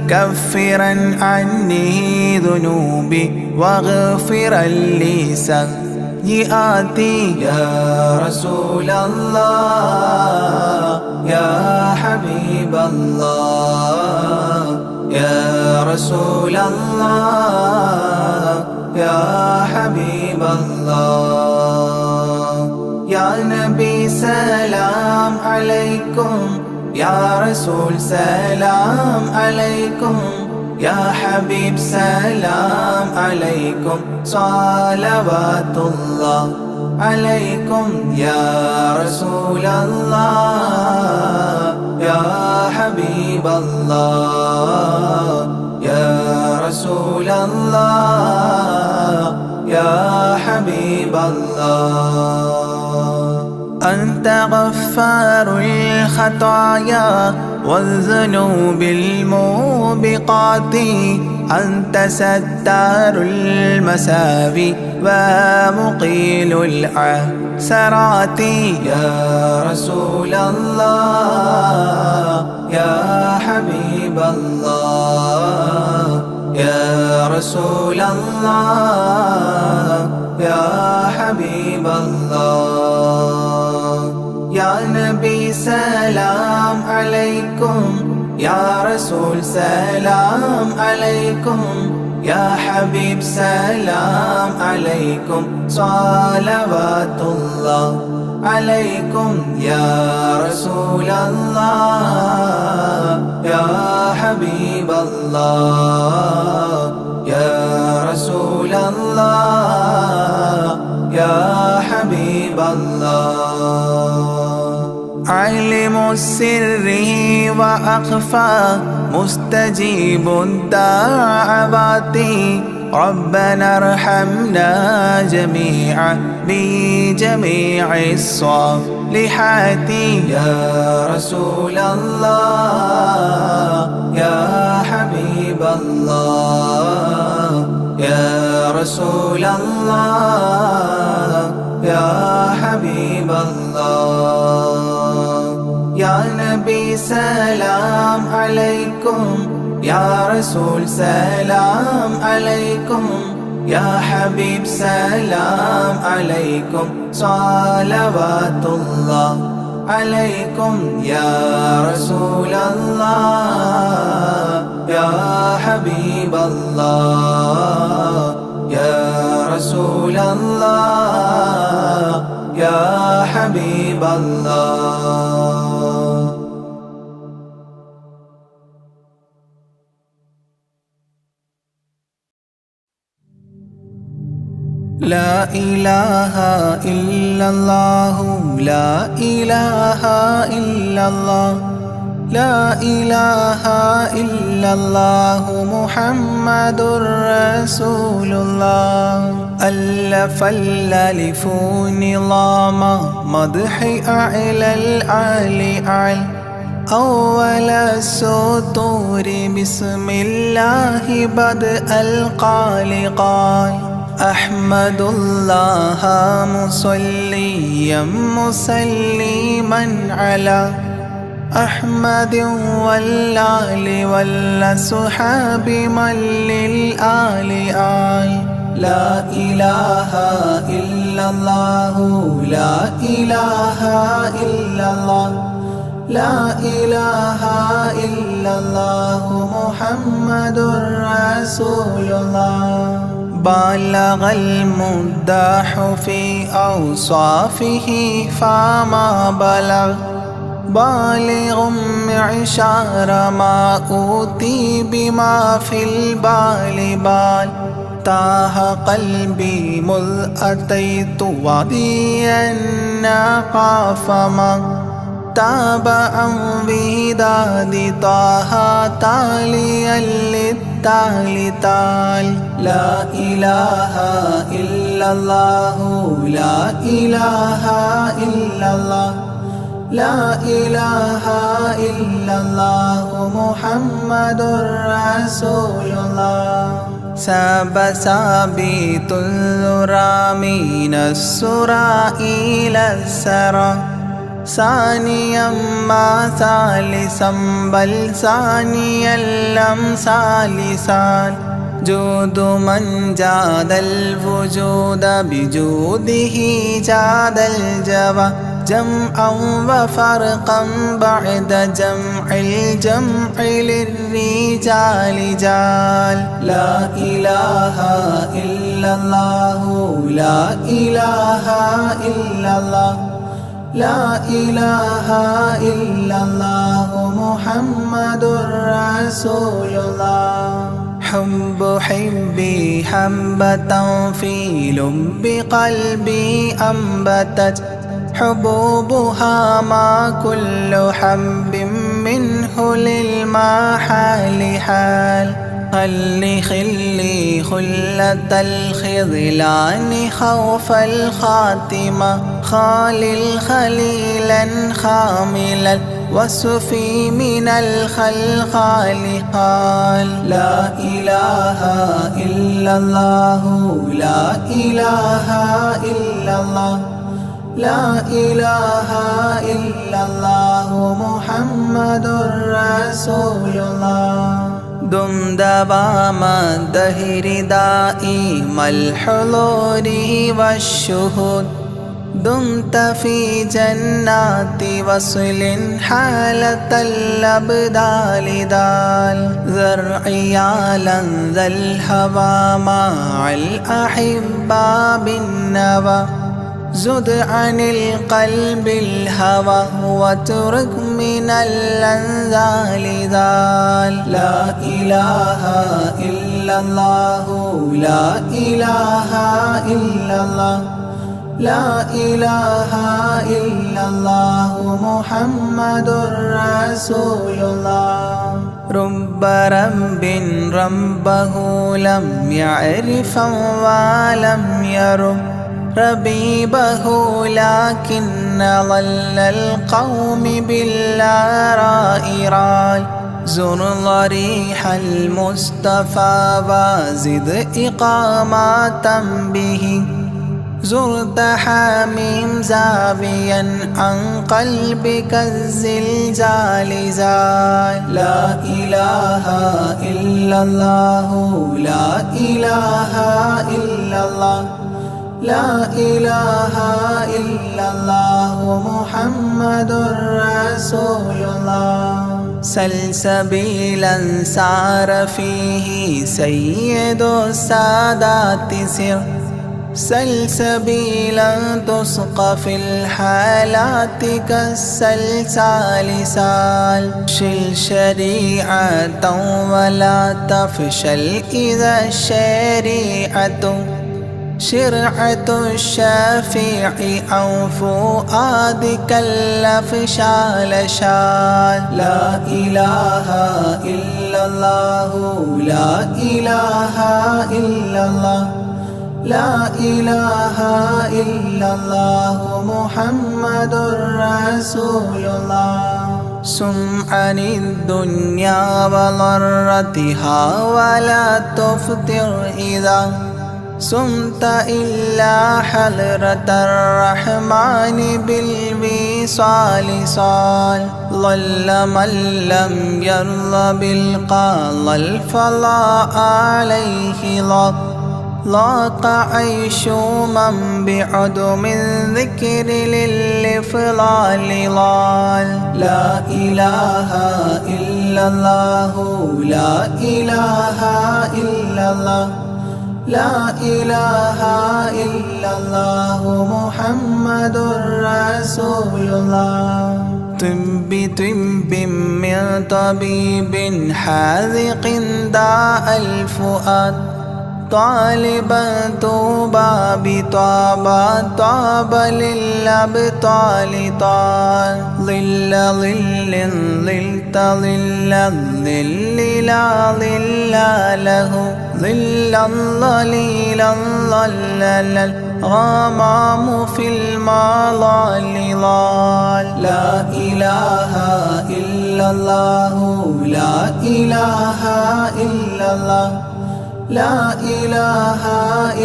Speaker 2: كفرا عني ذنوبي واغفرا لي سيئاتي يا رسول الله يا حبيب الله يا رسول الله يا حبيب الله يا نبي سلام عليكم يا رسول سلام عليكم يا حبيب سلام عليكم صلوات الله عليكم يا رسول الله يا حبيب الله يا رسول الله يا حبيب الله أنت غفار الخطايا والذنوب الموبقات أنت ستار المساوي ومقيل العثرات يا رسول الله يا حبيب الله يا رسول الله يا حبيب الله يا نبي سلام عليكم يا رسول سلام عليكم يا حبيب سلام عليكم صلوات الله عليكم يا رسول الله يا حبيب الله يا رسول الله يا حبيب الله عالم السر وأخفى مستجيب الدعوات ربنا ارحمنا جميعا بجميع الصالحات يا رسول الله يا حبيب الله يا رسول الله يا حبيب الله يا نبي سلام عليكم يا رسول سلام عليكم يا حبيب سلام عليكم صلوات الله عليكم يا رسول الله يا حبيب الله يا رسول الله يا حبيب الله لا إله إلا الله لا إله إلا الله لا إله إلا الله محمد رسول الله ألف الألف نظام مدح أعلى الأعلى أعلى أول السطور بسم الله بدء القال قال أحمد الله مصليا مسلما على أحمد والآل والصحاب من للآل آل لا إله إلا الله لا إله إلا الله لا إله إلا الله محمد رسول الله بلغ المداح في أوصافه فما بلغ بالغ معشار ما أوتي بما في البال بال تاه قلبي مذ أتيت واديا قاف ما تابعا بهداد طه تاليا للتالي تال لا إله إلا الله لا إله إلا الله لا إله إلا الله محمد رسول الله ساب سابيت الذرى من السرى إلى السرى ثانيا ما ثالثا بل ثانيا لم ثالثان جود من جاد الوجود بجوده جاد الجوى جمعا وفرقا بعد جمع الجمع للرجال جال لا إله إلا الله لا إله إلا الله لا إله إلا الله محمد رسول الله حب حبي حبة في لب قلبي أنبتت حبوبها ما كل حب منه للمحال حال خلي خلة الخذلان خوف الخاتمة خالل خليلا خاملا وصفي من الخلقال قال لا إله إلا الله لا إله إلا الله لا إله إلا الله محمد رسول الله دم دوام الدهر دائم الحضور والشهود دمت في جنات وصل حالة الأبدال دال ذرعيالا ذا الهوى مع الأحبة بالنوى زد عن القلب الهوى واترك من الأنذال ذال لا إله إلا الله لا إله إلا الله لا إله إلا الله محمد رسول الله رب رب ربه لم يعرف ولم يرب ربيبه لكن ظل القوم بالآراء رال زر ضريح المصطفى وزد إقامة به زرت حميم زاويا عن قلبك الزلزال زال لا إله إلا الله لا إله إلا الله لا إله إلا الله محمد رسول الله سلسبيلا سار فيه سيد السادات سر سلسبيلا تسقى في الحالات كالسلسال سال شل شريعة ولا تفشل إذا الشريعة شرعة الشافع أو فؤادك الأفشال شال. لا إله إلا الله لا إله إلا الله لا إله إلا الله محمد رسول الله. سم عن الدنيا وضرتها ولا تفطر إذا سمت إلا حضرة الرحمن بالوصال صال. ضل من لم يرض بالقضاء الفضاء عليه ضاق عيش من بعدم ذكر للإفضال ضال. لا إله إلا الله لا إله إلا الله لا إله إلا الله محمد رسول الله. طب من طبيب حاذق داء الفؤاد طالبا طوبى بطابى طاب للأبطال طال. ظل ظل ظلت ظل الظل لا ظل له ظلا ظليلا ظلل الغمام في المظال ضال. لا إله إلا الله لا إله إلا الله لا إله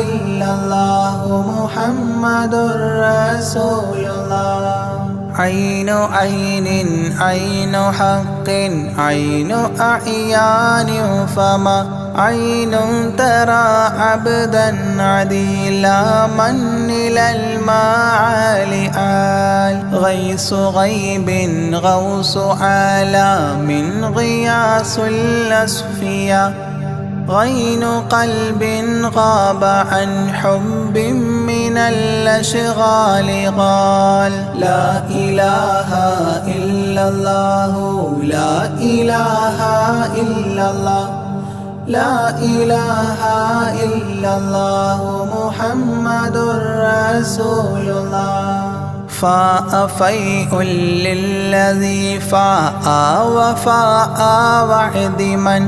Speaker 2: إلا الله محمد رسول الله. عين عين عين حق عين أعيان فما عين ترى عبدا عديلا من إلى المعالي آل. غيث غيب غوث عالم غياث الأصفياء غين قلب غاب عن حب من الأشغال قال. لا إله إلا الله لا إله إلا الله لا إله إلا الله محمد رسول الله. فاء فيء للذي فاء وفاء وعد من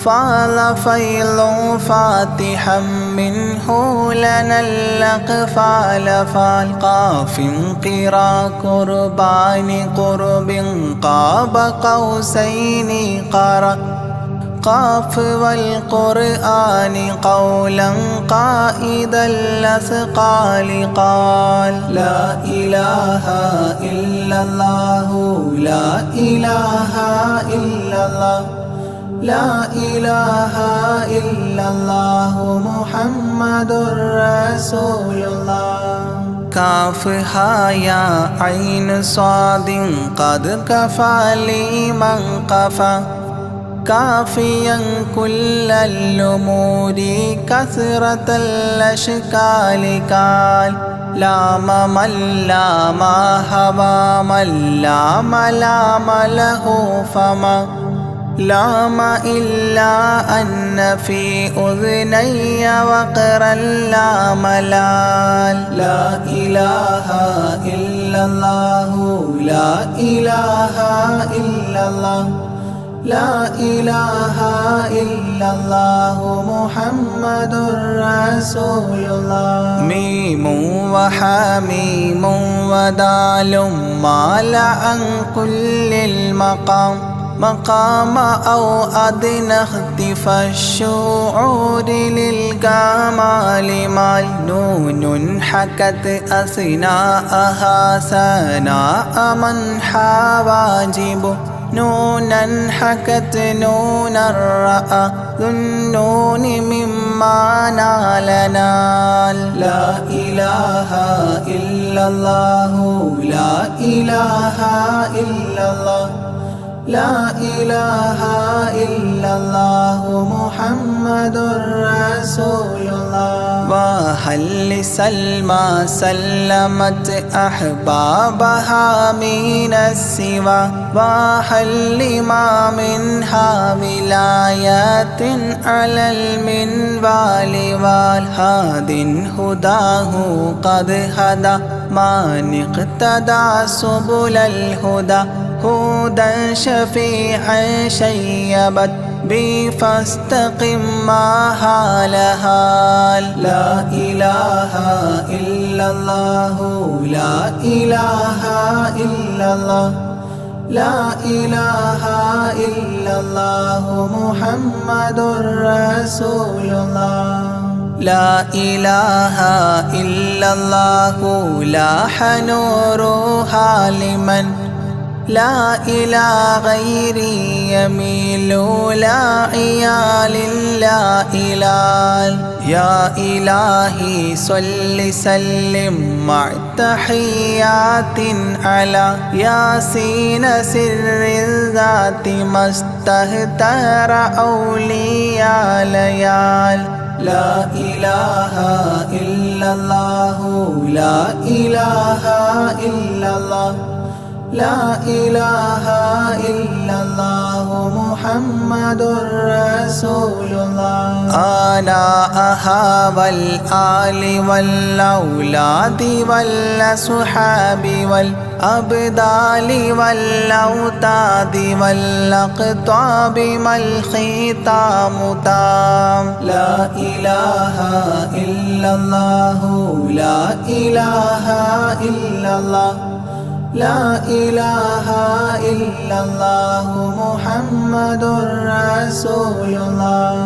Speaker 2: فاض فيض فاتحا منه لنا الأقفال فالقاف قرا قربان قرب قاب قوسين قرا قاف والقرآن قولا قائد الأثقال قال. لا إله إلا الله لا إله إلا الله لا إله إلا الله محمد رسول الله. كاف يا عين صاد قد كفى لي من قفى كافيا كل الأمور كثرة الأشكال قال. لام من لام هوى من لام لام له فما لام إلا أن في أذني وقرا لا ملال. لا إله إلا الله لا إله إلا الله لا إله إلا الله محمد رسول الله. ميم وحميم ودال مال عن كل المقام مقام أو أدنى اختفى الشعور للكمال مال. نون حكت أثناءها ثناء من حواجب نونا حكت نونا رأى ذو النون مما نال نال. لا إله إلا الله لا إله إلا الله لا إله إلا الله محمد رسول الله. وهل لسلمى سلمت أحبابها من السوى وهل لما منها ولايات على المنوال والهاد هداه قد هدى من اقتدى سبل الهدى هدى شفيعا شيبت بي فاستقم ما هالها. لا إله إلا الله لا إله إلا الله لا إله إلا الله محمد رسول الله. لا إله إلا الله لاح نورها لمن لا إلى غيري يميل لا عيال لا إلال. يا إلهي صل سلم مع تحيات على ياسين سر الذات ما استهتر أولياء ليال. لا إله إلا الله لا إله إلا الله لا إله إلا الله محمد رسول الله. آناءها والآل والأولاد والأصحاب والأبدال والأوتاد والأقطاب ما الختام تام. لا إله إلا الله لا إله إلا الله لا إله إلا الله محمد رسول الله.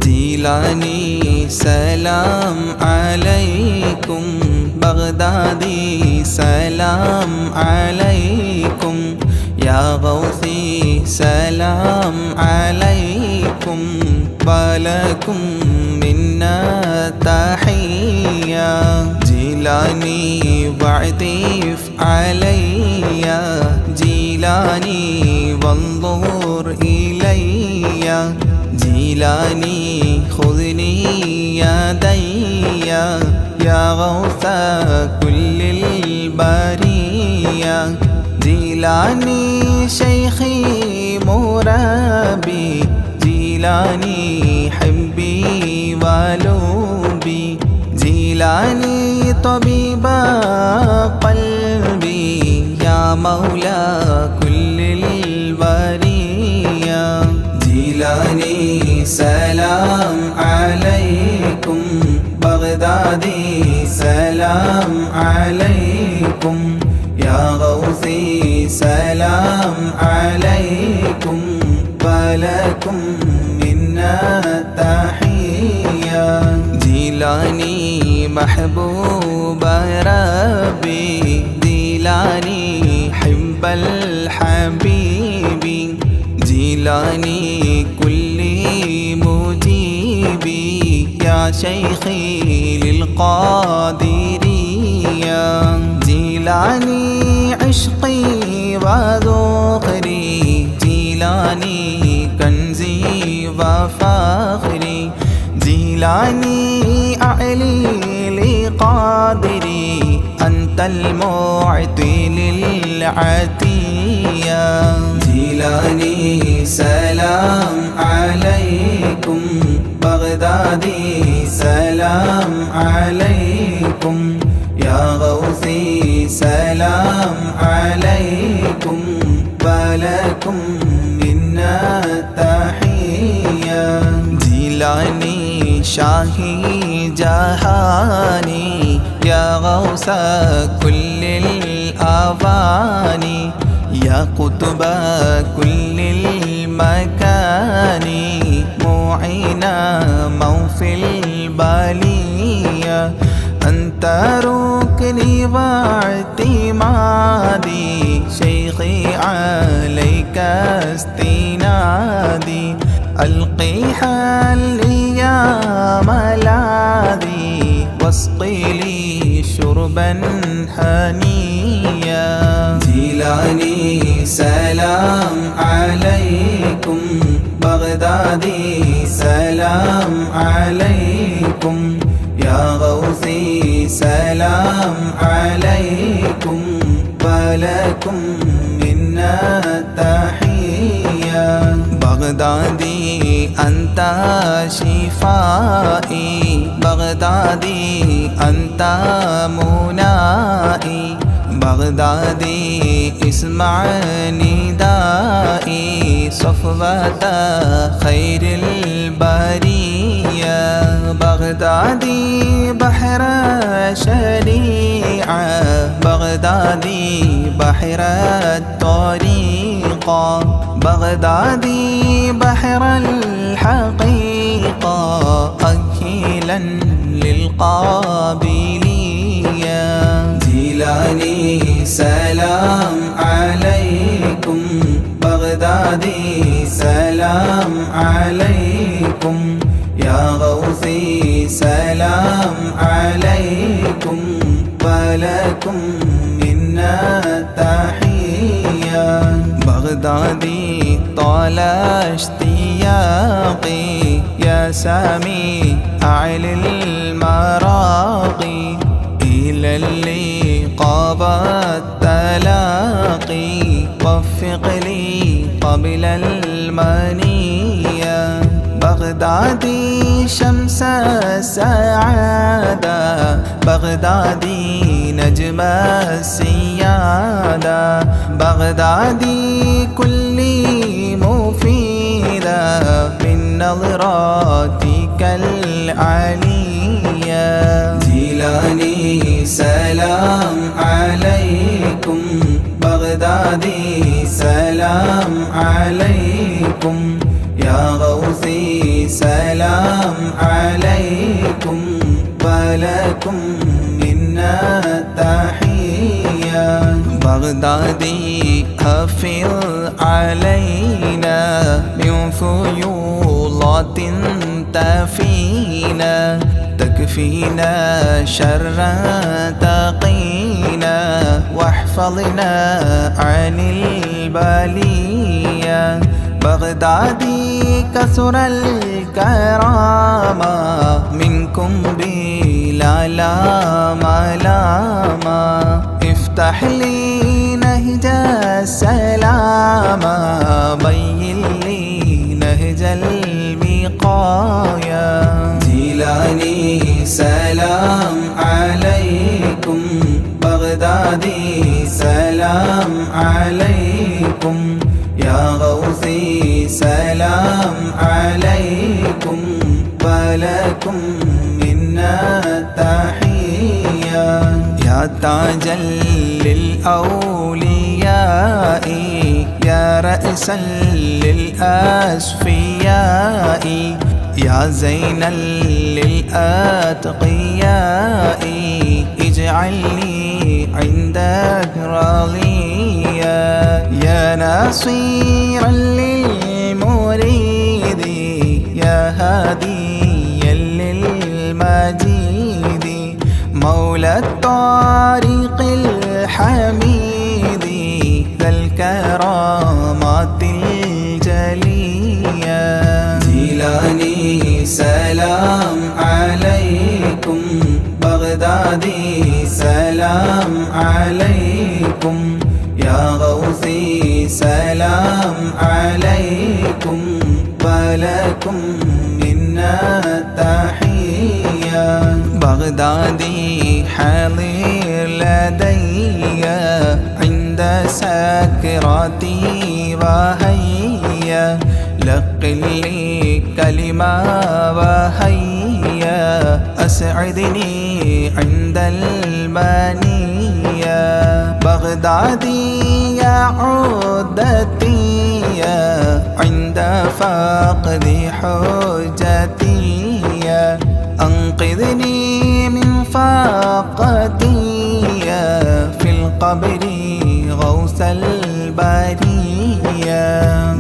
Speaker 3: جيلاني سلام عليكم بغدادي سلام عليكم يا غوثي سلام عليكم ولكم منا تحية. جيلاني واعطف علي جيلاني وانظر إلي جيلاني خذني يدي يا غوث كل البرية. جيلاني شيخي مرابي جيلاني حبي ولوبي جيلاني طبيب قلبي يا مولى كل البرية. جيلاني سلام عليكم بغدادي سلام عليكم يا غوثي سلام عليكم ولكم منا تحية. جيلاني محبوب ربي جيلاني حب الحبيب جيلاني كل مجيبي يا شيخي للقادرية. جيلاني عشقي وذخري جيلاني كنزي وفخري جيلاني أعلي لقادري أنت المعطي للعطية. جيلاني سلام عليكم بغدادي سلام عليكم يا غوثي سلام عليكم ولكم منا تحية. جيلاني شاهي جهاني يا غوث كل الأواني يا قطب كل المكان معينا موفي البالية. أنت ركني واعتمادي شيخي عليك استنادي ألقي حالي سقي لي شربا هنيا.
Speaker 2: جيلاني سلام عليكم، بغدادي سلام عليكم، يا غوثي سلام عليكم، ولكم منا تحية.
Speaker 3: بغدادي أنت شفائي، بغدادي أنت منائي، بغدادي اسمع ندائي، صفوة خير البرية. بغدادي بحر شريعة، بغدادي بحر الطريقة، بغدادي بحر الحقيقة، أكيلا للقابلية.
Speaker 2: جيلاني سلام عليكم، بغدادي سلام عليكم، يا غوثي سلام عليكم، ولكم منا تحية.
Speaker 3: بغدادي طال اشتياقي، يا سامي أعلى المراقي، إلى اللقاء والتلاقي، وفق لي قبل المنية. بغدادي شمس السعادة، بغدادي نجم السيادة، بغدادي كلي مفيدة من نظراتك العليا.
Speaker 2: جيلاني سلام عليكم، بغدادي سلام عليكم، يا غوثي سلام عليكم، ولكم منا تحية.
Speaker 3: بغدادي أفض علينا من فيوضات تفينا، تكفينا شر تقينا، واحفظنا عن البلية. بغدادي كثر الكرامة منكم بلا ملامة، افتح لي نهج السلام، بين لي نهج البقايا.
Speaker 2: جيلاني سلام عليكم، بغدادي سلام عليكم، يا غوثي سلام عليكم، ولكم منا تحية.
Speaker 3: يا تاجا للأولياء، يا رأسا للأصفياء، يا زينا للأتقياء، اجعلني عندك راضيا. يا ناصيرا للمريد، يا هاديا للمجيد، مولى الطريق الحميد، ذا الكرامات الجلية.
Speaker 2: جيلاني سلام عليكم، بغدادي سلام عليكم، يا غوثي سلام عليكم، ولكم منا تحية.
Speaker 3: بغدادي حاضر لدي عند سكراتي، وهيا لقن لي كلمة، وهيا أسعدني عند المنية. بغدادي يا عودتي عند فقد حجتي، أنقذني من فاقتي في القبر غوث البرية.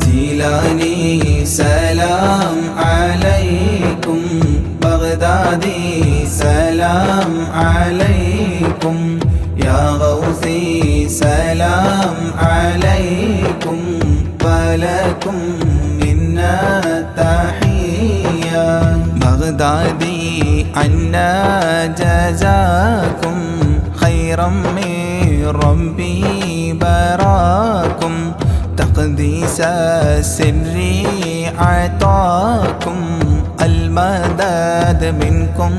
Speaker 2: جيلاني سلام عليكم، بغدادي سلام سلام عليكم يا غوثي سلام عليكم ولكم منا تحية
Speaker 3: بغدادي عنا جزاكم خيرا من ربي براكم تقديس السر عطاكم المدد منكم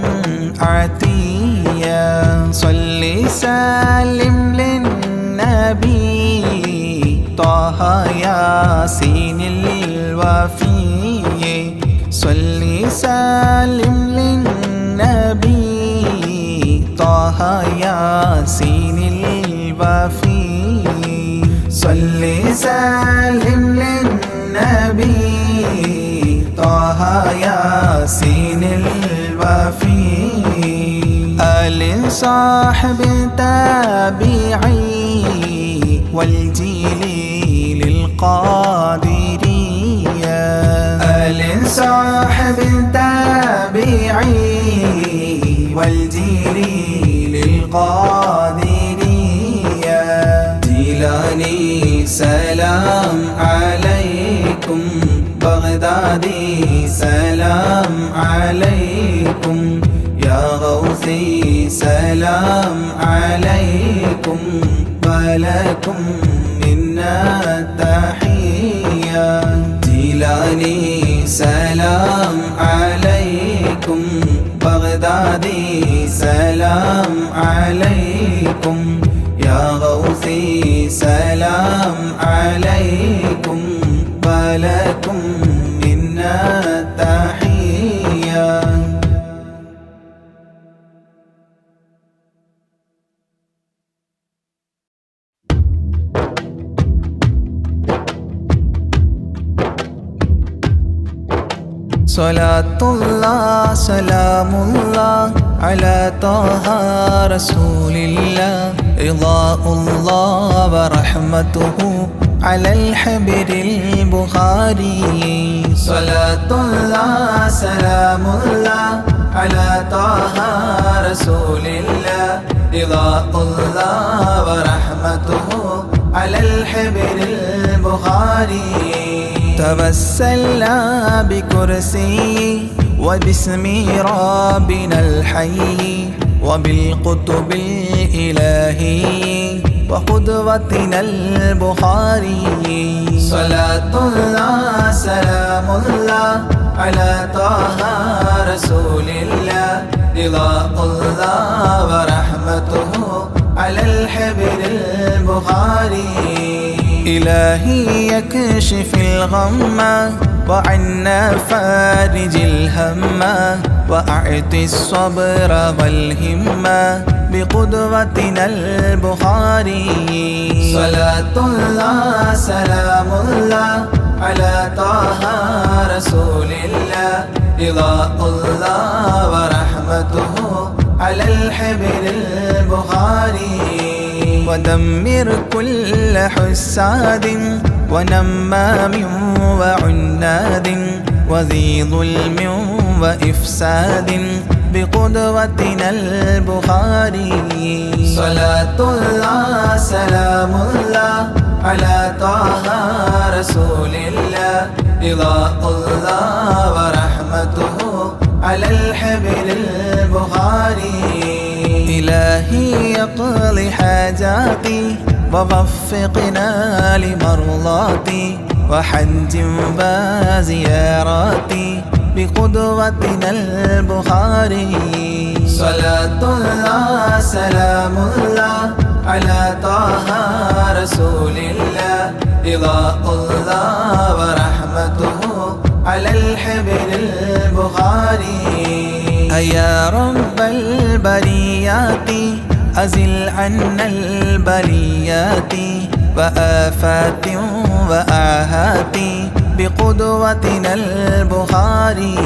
Speaker 3: عطية صل سلم للنبي طه ياسين الوفي صل سلم للنبي طه ياسين الوفي صل سلم للنبي طه ياسين الوفي آل صاحب تابعي والجيل للقادرية آل صاحب تابعي والجيل للقادرية
Speaker 2: جيلاني سلام عليكم بغدادي سلام عليكم يا غوثي سلام عليكم ولكم منا تحية جيلاني سلام عليكم بغدادي سلام عليكم يا غوثي سلام عليكم ولكم منا تحية
Speaker 3: صلاة الله سلام الله على طه رسول الله رضاء الله ورحمته على الحبر البخاري
Speaker 2: صلاة الله سلام الله على طه رسول الله رضاء الله ورحمته على الحبر البخاري
Speaker 3: توسلنا بكرسي وباسم ربنا الحي وبالقطب الإلهي وقدوتنا البخاري
Speaker 2: صلاة الله سلام الله على طه رسول الله رضاء الله ورحمته على الحبر البخاري
Speaker 3: إلهي يكشف الغم وعنا فارج الهم وأعطي الصبر والهمة بقدوتنا البخاري
Speaker 2: صلاة الله سلام الله على طه رسول الله رضاء الله ورحمته على الحبر البخاري
Speaker 3: ودمر كل حساد ونمام وعناد وذي ظلم وإفساد بقدوتنا البخاري
Speaker 2: صلاة الله سلام الله على طه رسول الله رضاء الله ورحمته على الحبر البخاري
Speaker 3: إلهي يقضي حاجاتي ووفقنا لمرضاتي وحج وزياراتي بقدوتنا البخاري
Speaker 2: صلاة الله سلام الله على طه رسول الله رضاء الله ورحمته على الحبر البخاري
Speaker 3: يا رب البريات أزل عنا البليات وآفات وآهات بقدوتنا البخاري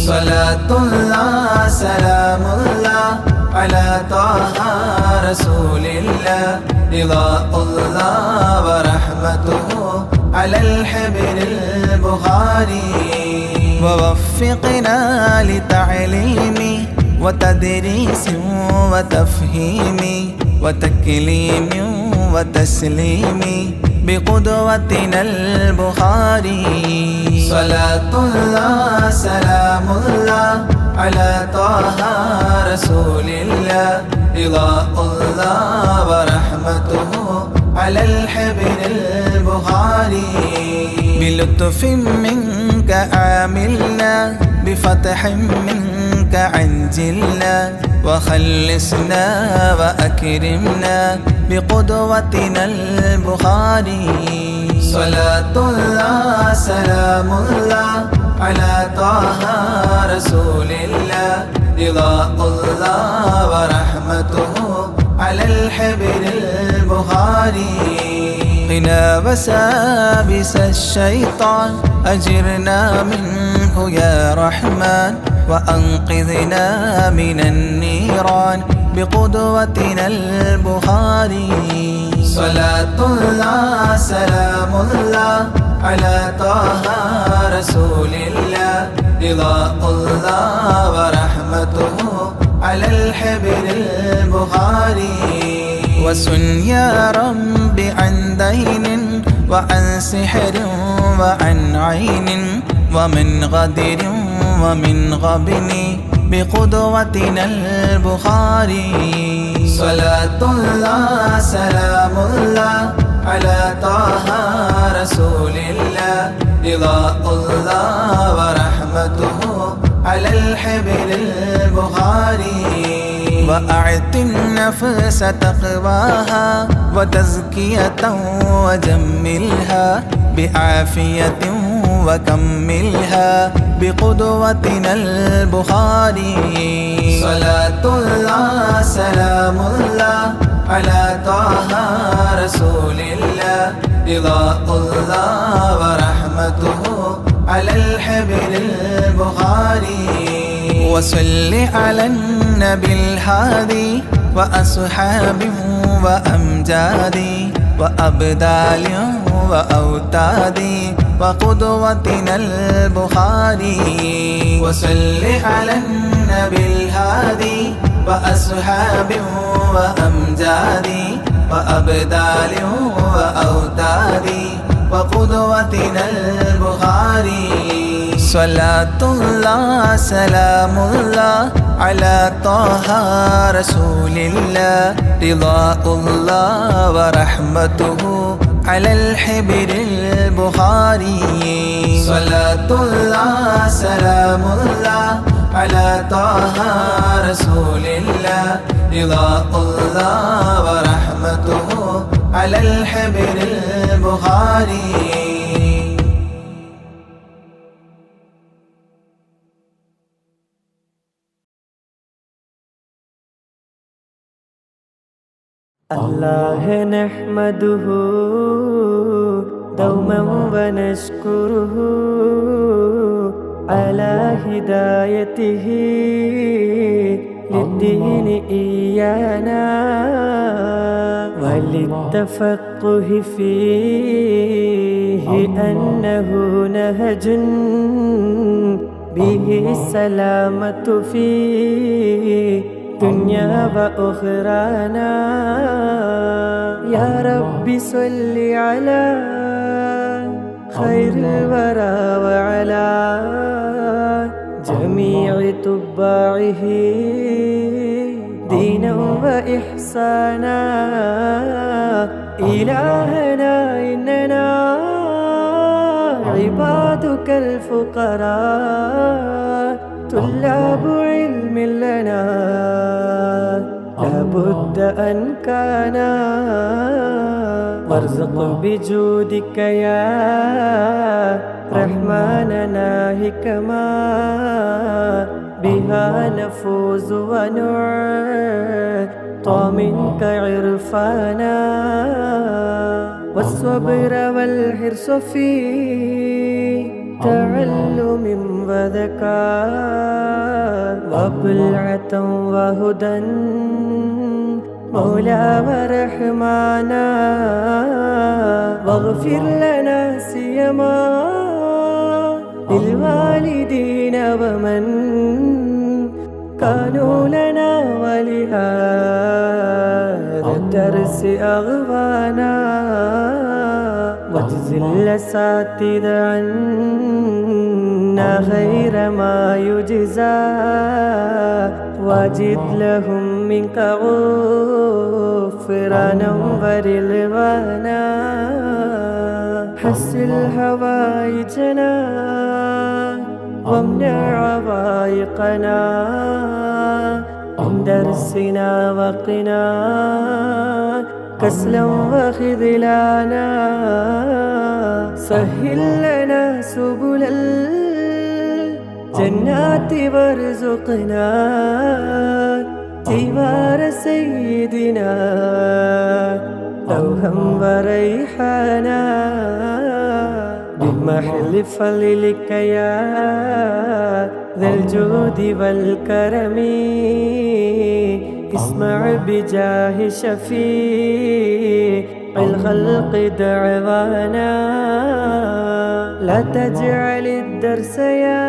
Speaker 2: صلاة الله سلام الله على طه رسول الله رضاء الله ورحمته على الحبر البخاري
Speaker 3: ووفقنا لتعليم وتدريس وتفهيم وتكليم وتسليم بقدوتنا البخاري.
Speaker 2: صلاة الله سلام الله على طه رسول الله رضاء الله ورحمته على الحبر البخاري.
Speaker 3: بلطف منك عاملنا بفتح منك عجلنا وخلصنا وأكرمنا بقدوتنا البخاري.
Speaker 2: صلاة الله سلام الله على طه رسول الله رضاء الله ورحمته على الحبر البخاري.
Speaker 3: قنا وسابس الشيطان أجرنا منه يا رحمن وأنقذنا من النيران بقدوتنا البخاري.
Speaker 2: صلاة الله سلام الله على طه رسول الله رضاء الله ورحمته على الحبر البخاري.
Speaker 3: وسن يا رب عن دين وعن سحر وعن عين ومن غدر ومن غبن بقدوتنا البخاري.
Speaker 2: صلاة الله سلام الله على طه رسول الله رضاء الله ورحمته على الحبر البخاري.
Speaker 3: وأعط النفس تقواها وتزكية وجملها بعافية وكملها بقدوتنا البخاري.
Speaker 2: صلاة الله سلام الله على طه رسول الله رضاء الله ورحمته على الحبر البخاري.
Speaker 3: وصل على النبي الهادي وأصحاب وأمجاد وأبدال وأوتاد وقدوتنا البخاري.
Speaker 2: وصل على النبي الهادي وأصحاب وأمجاد وأبدال وأوتاد وقدوتنا البخاري.
Speaker 3: صلاة الله سلام الله على طه رسول الله رضاء الله ورحمته على الحبر البخاري.
Speaker 2: صلاة الله سلام الله على طه رسول الله رضاء الله ورحمته على الحبر البخاري.
Speaker 4: الله نحمده دوما ونشكره على هدايته للدين إيانا وللتفقه فيه أنه نهج به السلامة فيه دنيا وأخرانا. يا رب صل على خير الورى وعلى جميع تباعه دينا وإحسانا. إلهنا إننا عبادك الفقراء طلاب علم لنا لابد أن كان. وارزق بجودك يا رحمننا حكما بها نفوز ونعطى منك عرفانا. والصبر والحرص في تعلم وذكاء وبلعة وهدى مولا ورحمانا. واغفر لنا سيما للوالدين ومن كانوا لنا ولهذا الدرس أغوانا واجزي الأساتذة عنا خير ما يجزى واجد لهم منك غفرانا ورضوانا حسن هوائجنا وامنع عوائقنا من درسنا وقنا كسلا وخذلانا سهل لنا سبل الجنات وارزقنا جوار سيدنا روحا وريحانا بمحل فضلك يا ذا الجود والكرم اسمع بجاه شفيع الخلق دعوانا لا تجعل الدرس يا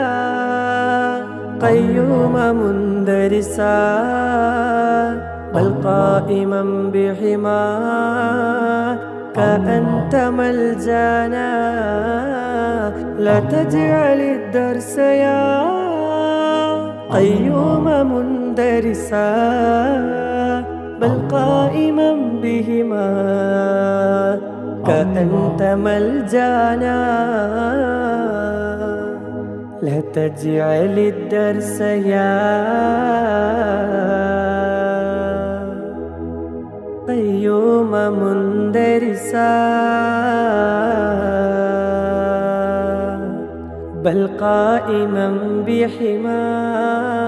Speaker 4: قيوم مندرسا بل قائما بحماك أنت ملجانا لا تجعل الدرس يا قيوم مندرسا بل قائما بهما كأنت ملجانا لا تجعل الدرس يا قيوم مندرسا بل قائما بحماك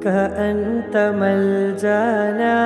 Speaker 4: كأنت ملجانا